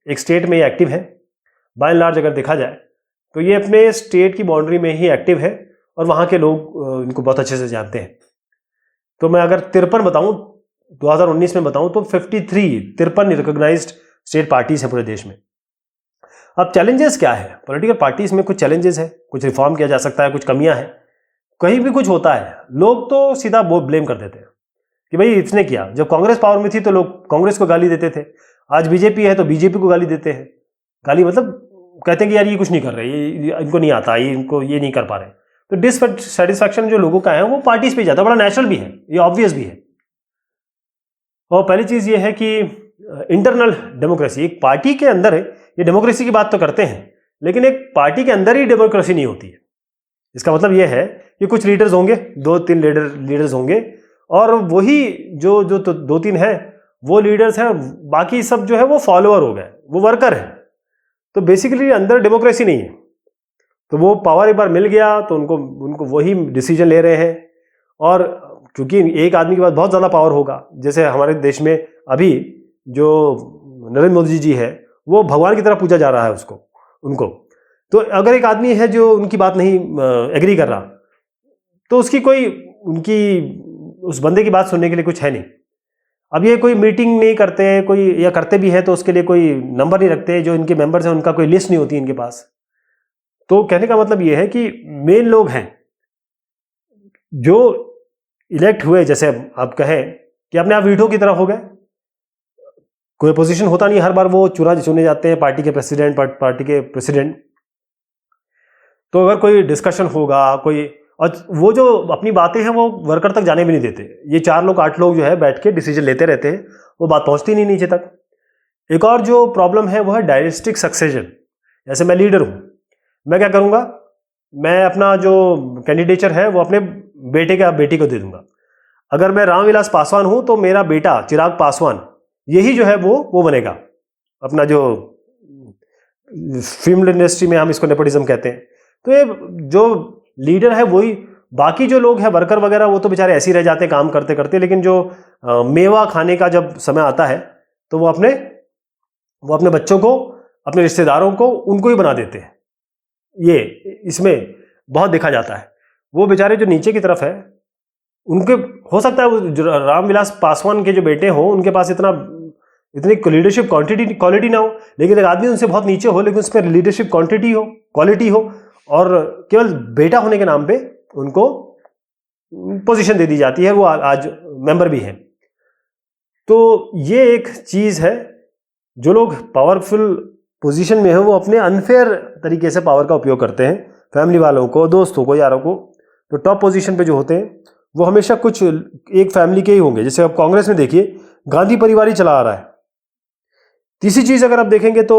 एक स्टेट में ये एक्टिव है। बाय एंड लार्ज अगर देखा जाए तो ये अपने स्टेट की बाउंड्री में ही एक्टिव है और वहाँ के लोग इनको बहुत अच्छे से जानते हैं। तो मैं अगर 53 बताऊँ, 2019 में बताऊँ, तो 53 रिकॉग्नाइज्ड स्टेट पार्टीज हैं पूरे देश में। अब चैलेंजेस क्या है पॉलिटिकल पार्टीज में? कुछ चैलेंजेस है, कुछ रिफॉर्म किया जा सकता है, कुछ कमियां हैं। कहीं भी कुछ होता है लोग तो सीधा ब्लेम कर देते हैं कि भाई इसने किया। जब कांग्रेस पावर में थी तो लोग कांग्रेस को गाली देते थे, आज बीजेपी है तो बीजेपी को गाली देते हैं। गाली मतलब कहते हैं कि यार ये कुछ नहीं कर रहे, ये इनको नहीं आता, ये नहीं कर पा रहे। तो डिससेटिस्फैक्शन जो लोगों का है वो पार्टीज पे जाता है, बड़ा नेचुरल भी है, ये ऑब्वियस भी है। और पहली चीज ये है कि इंटरनल डेमोक्रेसी, एक पार्टी के अंदर है, ये डेमोक्रेसी की बात तो करते हैं, लेकिन एक पार्टी के अंदर ही डेमोक्रेसी नहीं होती है। इसका मतलब यह है कि कुछ लीडर्स होंगे, 2-3 लीडर्स होंगे, और वही जो 2-3 है वो लीडर्स हैं, बाकी सब जो है वो फॉलोअर हो गए, वो वर्कर है। तो बेसिकली अंदर डेमोक्रेसी नहीं है। तो वो पावर एक बार मिल गया तो उनको वही डिसीजन ले रहे हैं, और क्योंकि एक आदमी के पास बहुत ज़्यादा पावर होगा, जैसे हमारे देश में अभी जो नरेंद्र मोदी जी है वो भगवान की तरह पूजा जा रहा है उनको। तो अगर एक आदमी है जो उनकी बात नहीं एग्री कर रहा, तो उस बंदे की बात सुनने के लिए कुछ है नहीं। अब ये कोई मीटिंग नहीं करते हैं कोई, या करते भी है तो उसके लिए कोई नंबर नहीं रखते, जो इनके मेंबर्स हैं उनका कोई लिस्ट नहीं होती इनके पास। तो कहने का मतलब ये है कि मेन लोग हैं जो इलेक्ट हुए, जैसे आप कहें कि अपने आप वीटो की तरह हो गए, कोई पोजीशन होता नहीं, हर बार वो चुने जाते हैं पार्टी के प्रेसिडेंट। तो अगर कोई डिस्कशन होगा और वो जो अपनी बातें हैं वो वर्कर तक जाने भी नहीं देते। ये 4 लोग 8 लोग जो है बैठ के डिसीजन लेते रहते हैं, वो बात पहुंचती नहीं नीचे तक। एक और जो प्रॉब्लम है वो है डायनेस्टिक सक्सेशन। जैसे मैं लीडर हूं, मैं क्या करूंगा, मैं अपना जो कैंडिडेचर है वो अपने बेटी को दे दूंगा। अगर मैं रामविलास पासवान हूं तो मेरा बेटा चिराग पासवान यही जो है वो बनेगा, अपना जो फिल्म इंडस्ट्री में हम इसको नेपोटिज्म कहते हैं। तो ये जो लीडर है वही, बाकी जो लोग हैं वर्कर वगैरह वो तो बेचारे ऐसे ही रह जाते हैं काम करते करते, लेकिन जो मेवा खाने का जब समय आता है तो वो अपने बच्चों को, अपने रिश्तेदारों को, उनको ही बना देते हैं। ये इसमें बहुत देखा जाता है। वो बेचारे जो नीचे की तरफ है उनके, हो सकता है रामविलास पासवान के जो बेटे हो उनके पास इतनी लीडरशिप क्वालिटी ना हो, लेकिन एक आदमी उनसे बहुत नीचे हो लेकिन उस पर लीडरशिप क्वालिटी हो, और केवल बेटा होने के नाम पे उनको पोजीशन दे दी जाती है, वो आज मेंबर भी हैं। तो ये एक चीज है, जो लोग पावरफुल पोजीशन में हो वो अपने अनफेयर तरीके से पावर का उपयोग करते हैं, फैमिली वालों को, दोस्तों को, यारों को। तो टॉप पोजीशन पे जो होते हैं वो हमेशा कुछ एक फैमिली के ही होंगे। जैसे अब कांग्रेस में देखिए, गांधी परिवार ही चला आ रहा है, तीसरी चीज अगर आप देखेंगे तो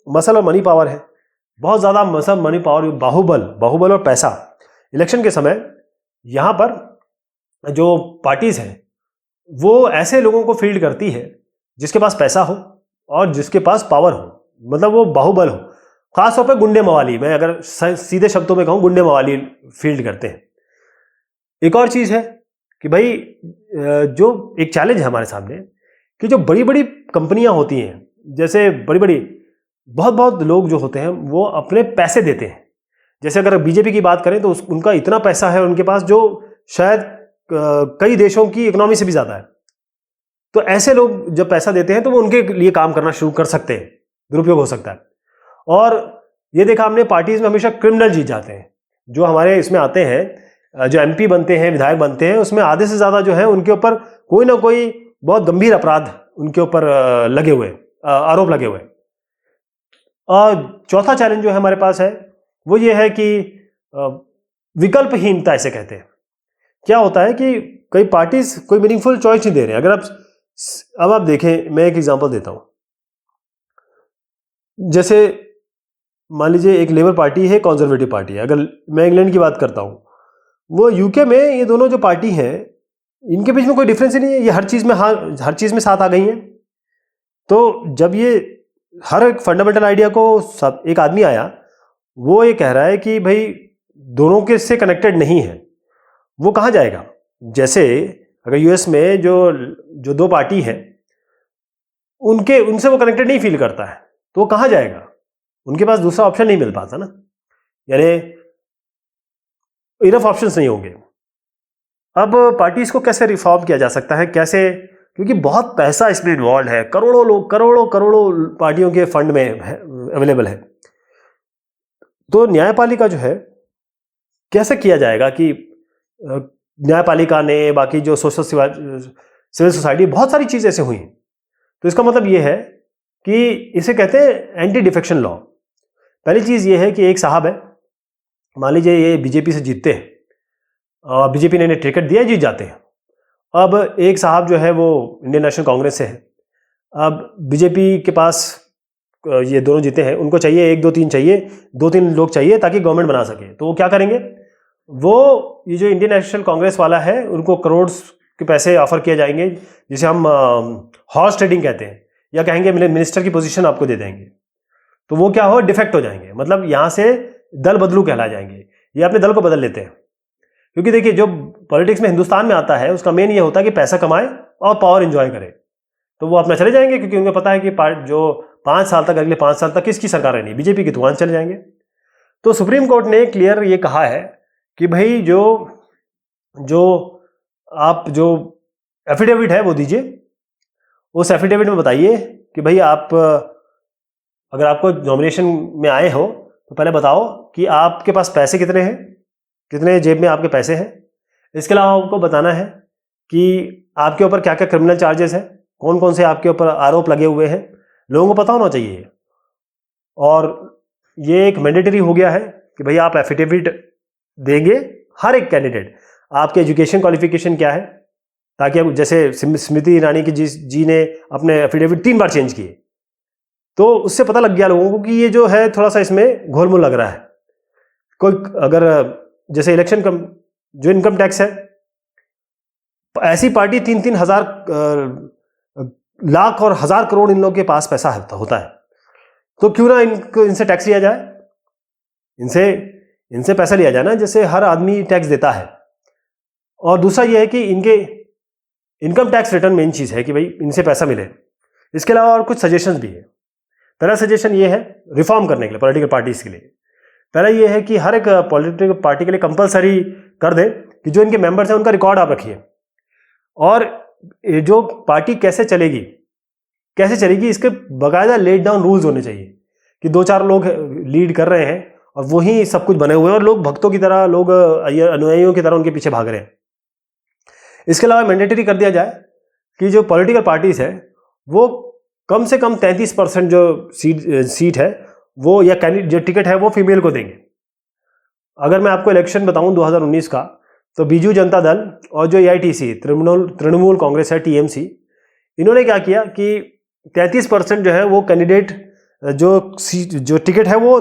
मसल और मनी पावर है। बहुत ज्यादा मसल, मनी पावर, बाहुबल और पैसा। इलेक्शन के समय यहां पर जो पार्टीज हैं वो ऐसे लोगों को फील्ड करती है जिसके पास पैसा हो और जिसके पास पावर हो, मतलब वो बाहुबल हो। खासतौर पर गुंडे मवाली, मैं अगर सीधे शब्दों में कहूं, गुंडे मवाली फील्ड करते हैं। एक और चीज है कि भाई जो एक चैलेंज है हमारे सामने कि जो बड़ी बड़ी कंपनियां होती हैं, जैसे बड़ी बड़ी बहुत लोग जो होते हैं वो अपने पैसे देते हैं। जैसे अगर बीजेपी की बात करें तो उनका इतना पैसा है उनके पास जो शायद कई देशों की इकोनॉमी से भी ज्यादा है। तो ऐसे लोग जब पैसा देते हैं तो वो उनके लिए काम करना शुरू कर सकते हैं, दुरुपयोग हो सकता है। और ये देखा हमने, पार्टीज में हमेशा क्रिमिनल जीत जाते हैं। जो हमारे इसमें आते हैं, जो एमपी बनते हैं, विधायक बनते हैं, उसमें आधे से ज्यादा जो है उनके ऊपर कोई ना कोई बहुत गंभीर अपराध उनके ऊपर लगे हुए, आरोप लगे हुए। और चौथा चैलेंज जो है हमारे पास है वो ये है कि विकल्पहीनता इसे कहते हैं। क्या होता है कि कई पार्टीज कोई मीनिंगफुल चॉइस नहीं दे रहे हैं। अगर अब आप देखें, मैं एक एग्जांपल देता हूं। जैसे मान लीजिए एक लेबर पार्टी है, कंजर्वेटिव पार्टी है। अगर मैं इंग्लैंड की बात करता हूं, वो यूके में ये दोनों जो पार्टी हैं इनके बीच में कोई डिफरेंस ही नहीं है। ये हर चीज में साथ आ गई हैं। तो जब ये हर एक फंडामेंटल आइडिया को सब एक आदमी आया, वो ये कह रहा है कि भाई दोनों के से कनेक्टेड नहीं है, वो कहाँ जाएगा? जैसे अगर यूएस में जो दो पार्टी है उनसे वो कनेक्टेड नहीं फील करता है, तो वो कहाँ जाएगा? उनके पास दूसरा ऑप्शन नहीं मिल पाता ना, यानी इनफ ऑप्शंस नहीं होंगे। अब पार्टीज को कैसे रिफॉर्म किया जा सकता है, कैसे? क्योंकि बहुत पैसा इसमें इन्वॉल्व है, करोड़ों लोग, करोड़ों पार्टियों के फंड में अवेलेबल है। तो न्यायपालिका जो है कैसे किया जाएगा कि न्यायपालिका ने, बाकी जो सिविल सोसाइटी, बहुत सारी चीजें ऐसे हुई। तो इसका मतलब ये है कि इसे कहते हैं एंटी डिफेक्शन लॉ। पहली चीज ये है कि एक साहब है, मान लीजिए ये बीजेपी से जीतते हैं और बीजेपी ने इन्हें टिकट दिया, जीत जाते हैं। अब एक साहब जो है वो इंडियन नेशनल कांग्रेस से है। अब बीजेपी के पास ये दोनों जीते हैं, उनको चाहिए 1-2-3 चाहिए, 2-3 लोग चाहिए ताकि गवर्नमेंट बना सके। तो वो क्या करेंगे? वो ये जो इंडियन नेशनल कांग्रेस वाला है उनको करोड़ के पैसे ऑफर किए जाएंगे, जिसे हम हॉर्स ट्रेडिंग कहते हैं, या कहेंगे मिनिस्टर की पोजीशन आपको दे देंगे। तो वो क्या हो, डिफेक्ट हो जाएंगे, मतलब यहां से दल बदलू कहला जाएंगे। ये अपने दल को बदल लेते हैं। क्योंकि देखिए जो पॉलिटिक्स में हिंदुस्तान में आता है उसका मेन ये होता है कि पैसा कमाए और पावर एंजॉय करे। तो वो अपना चले जाएंगे क्योंकि उनको पता है कि जो 5 साल तक, अगले 5 साल तक किसकी सरकार रहनी, बीजेपी की, तो वहां चले जाएंगे। तो सुप्रीम कोर्ट ने क्लियर ये कहा है कि भाई जो आप जो एफिडेविट है वो दीजिए। उस एफिडेविट में बताइए कि भाई आप अगर आपको नॉमिनेशन में आए हो तो पहले बताओ कि आपके पास पैसे कितने हैं, कितने जेब में आपके पैसे हैं। इसके अलावा आपको बताना है कि आपके ऊपर क्या क्या क्रिमिनल चार्जेस हैं, कौन कौन से आपके ऊपर आरोप लगे हुए हैं, लोगों को पता होना चाहिए। और ये एक मैंडेटरी हो गया है कि भाई आप एफिडेविट देंगे, हर एक कैंडिडेट। आपके एजुकेशन क्वालिफिकेशन क्या है, ताकि अब जैसे स्मृति ईरानी की जी ने अपने एफिडेविट 3 बार चेंज किए, तो उससे पता लग गया लोगों को कि ये जो है थोड़ा सा इसमें घोलमोल लग रहा है। कोई अगर जैसे इलेक्शन जो इनकम टैक्स है, ऐसी पार्टी 3-3 हजार लाख और 1000 करोड़ इन लोगों के पास पैसा होता है, तो क्यों ना इनसे टैक्स लिया जाए, इनसे पैसा लिया जाए ना, जैसे हर आदमी टैक्स देता है। और दूसरा यह है कि इनके इनकम टैक्स रिटर्न मेन चीज है कि भाई इनसे पैसा मिले। इसके अलावा और कुछ सजेशंस भी है। पहला सजेशन ये है रिफॉर्म करने के लिए पॉलिटिकल पार्टीज के लिए। पहला ये है कि हर एक पॉलिटिकल पार्टी के लिए कंपलसरी कर दे कि जो इनके मेंबर्स हैं उनका रिकॉर्ड आप रखिए, और जो पार्टी कैसे चलेगी इसके बाकायदा लेड डाउन रूल्स होने चाहिए कि 2-4 लोग लीड कर रहे हैं और वही सब कुछ बने हुए हैं और लोग भक्तों की तरह, लोग अनुयायियों की तरह उनके पीछे भाग रहे हैं। इसके अलावा मैंडेटरी कर दिया जाए कि जो पॉलिटिकल पार्टीज है वो कम से कम 33% जो सीट है वो, या जो टिकट है वो फीमेल को देंगे। अगर मैं आपको इलेक्शन बताऊं 2019 का, तो बीजू जनता दल और जो AITC तृणमूल कांग्रेस है, TMC, इन्होंने क्या किया कि 33% जो है वो कैंडिडेट जो टिकट है वो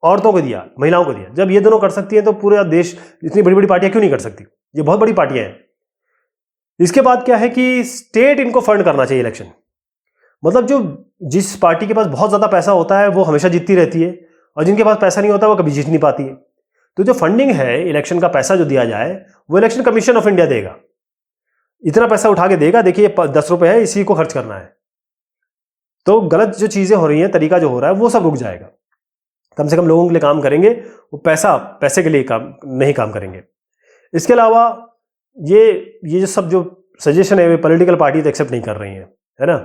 औरतों को दिया, महिलाओं को दिया। जब ये दोनों कर सकती हैं तो पूरा देश, इतनी बड़ी बड़ी पार्टियां क्यों नहीं कर सकती? ये बहुत बड़ी पार्टियां हैं। इसके बाद क्या है कि स्टेट इनको फंड करना चाहिए इलेक्शन। मतलब जिस पार्टी के पास बहुत ज़्यादा पैसा होता है वो हमेशा जीतती रहती है, और जिनके पास पैसा नहीं होता वो कभी जीत नहीं पाती है। तो जो फंडिंग है, इलेक्शन का पैसा जो दिया जाए, वो इलेक्शन कमीशन ऑफ इंडिया देगा। इतना पैसा उठा के देगा, देखिए 10 रुपए है, इसी को खर्च करना है। तो गलत जो चीज़ें हो रही हैं, तरीका जो हो रहा है, वो सब रुक जाएगा। कम से कम लोगों के लिए काम करेंगे, वो पैसे के लिए नहीं काम करेंगे। इसके अलावा ये जो सब जो सजेशन है, वे पॉलिटिकल पार्टीज एक्सेप्ट नहीं कर रही हैं, है ना।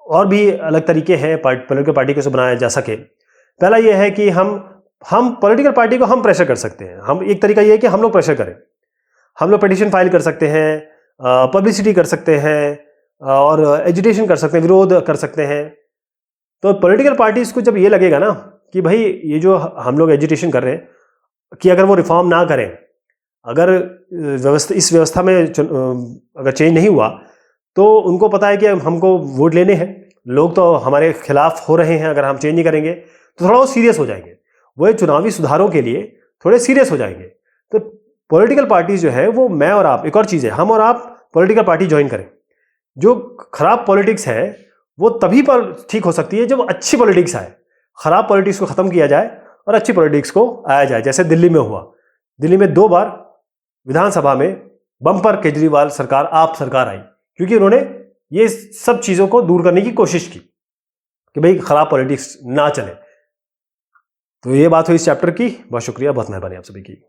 और भी अलग तरीके हैं पॉलिटिकल पार्टी को बनाया जा सके। पहला ये है कि हम पॉलिटिकल पार्टी को हम प्रेशर कर सकते हैं। एक तरीका ये है कि हम लोग प्रेशर करें। हम लोग पिटीशन फाइल कर सकते हैं, पब्लिसिटी कर सकते हैं, और एजुटेशन कर सकते हैं, विरोध कर सकते हैं। तो पॉलिटिकल पार्टीज को जब ये लगेगा ना कि भाई ये जो हम लोग एजुटेशन कर रहे हैं कि अगर वो रिफॉर्म ना करें, अगर इस व्यवस्था में अगर चेंज नहीं हुआ, तो उनको पता है कि हमको वोट लेने हैं, लोग तो हमारे खिलाफ हो रहे हैं, अगर हम चेंज नहीं करेंगे तो थोड़ा वो सीरियस हो जाएंगे, वो चुनावी सुधारों के लिए थोड़े सीरियस हो जाएंगे। तो पॉलिटिकल पार्टीज जो है वो मैं और आप, एक और चीज़ है, हम और आप पॉलिटिकल पार्टी ज्वाइन करें। जो खराब पॉलिटिक्स है वो तभी पर ठीक हो सकती है जब अच्छी पॉलिटिक्स आए। खराब पॉलिटिक्स को खत्म किया जाए और अच्छी पॉलिटिक्स को आया जाए। जैसे दिल्ली में हुआ, दिल्ली में 2 बार विधानसभा में बम्पर केजरीवाल सरकार, आप सरकार आई, क्योंकि उन्होंने ये सब चीज़ों को दूर करने की कोशिश की कि भाई खराब पॉलिटिक्स ना चले। तो ये बात हुई इस चैप्टर की। बहुत शुक्रिया, बहुत मेहरबानी आप सभी की।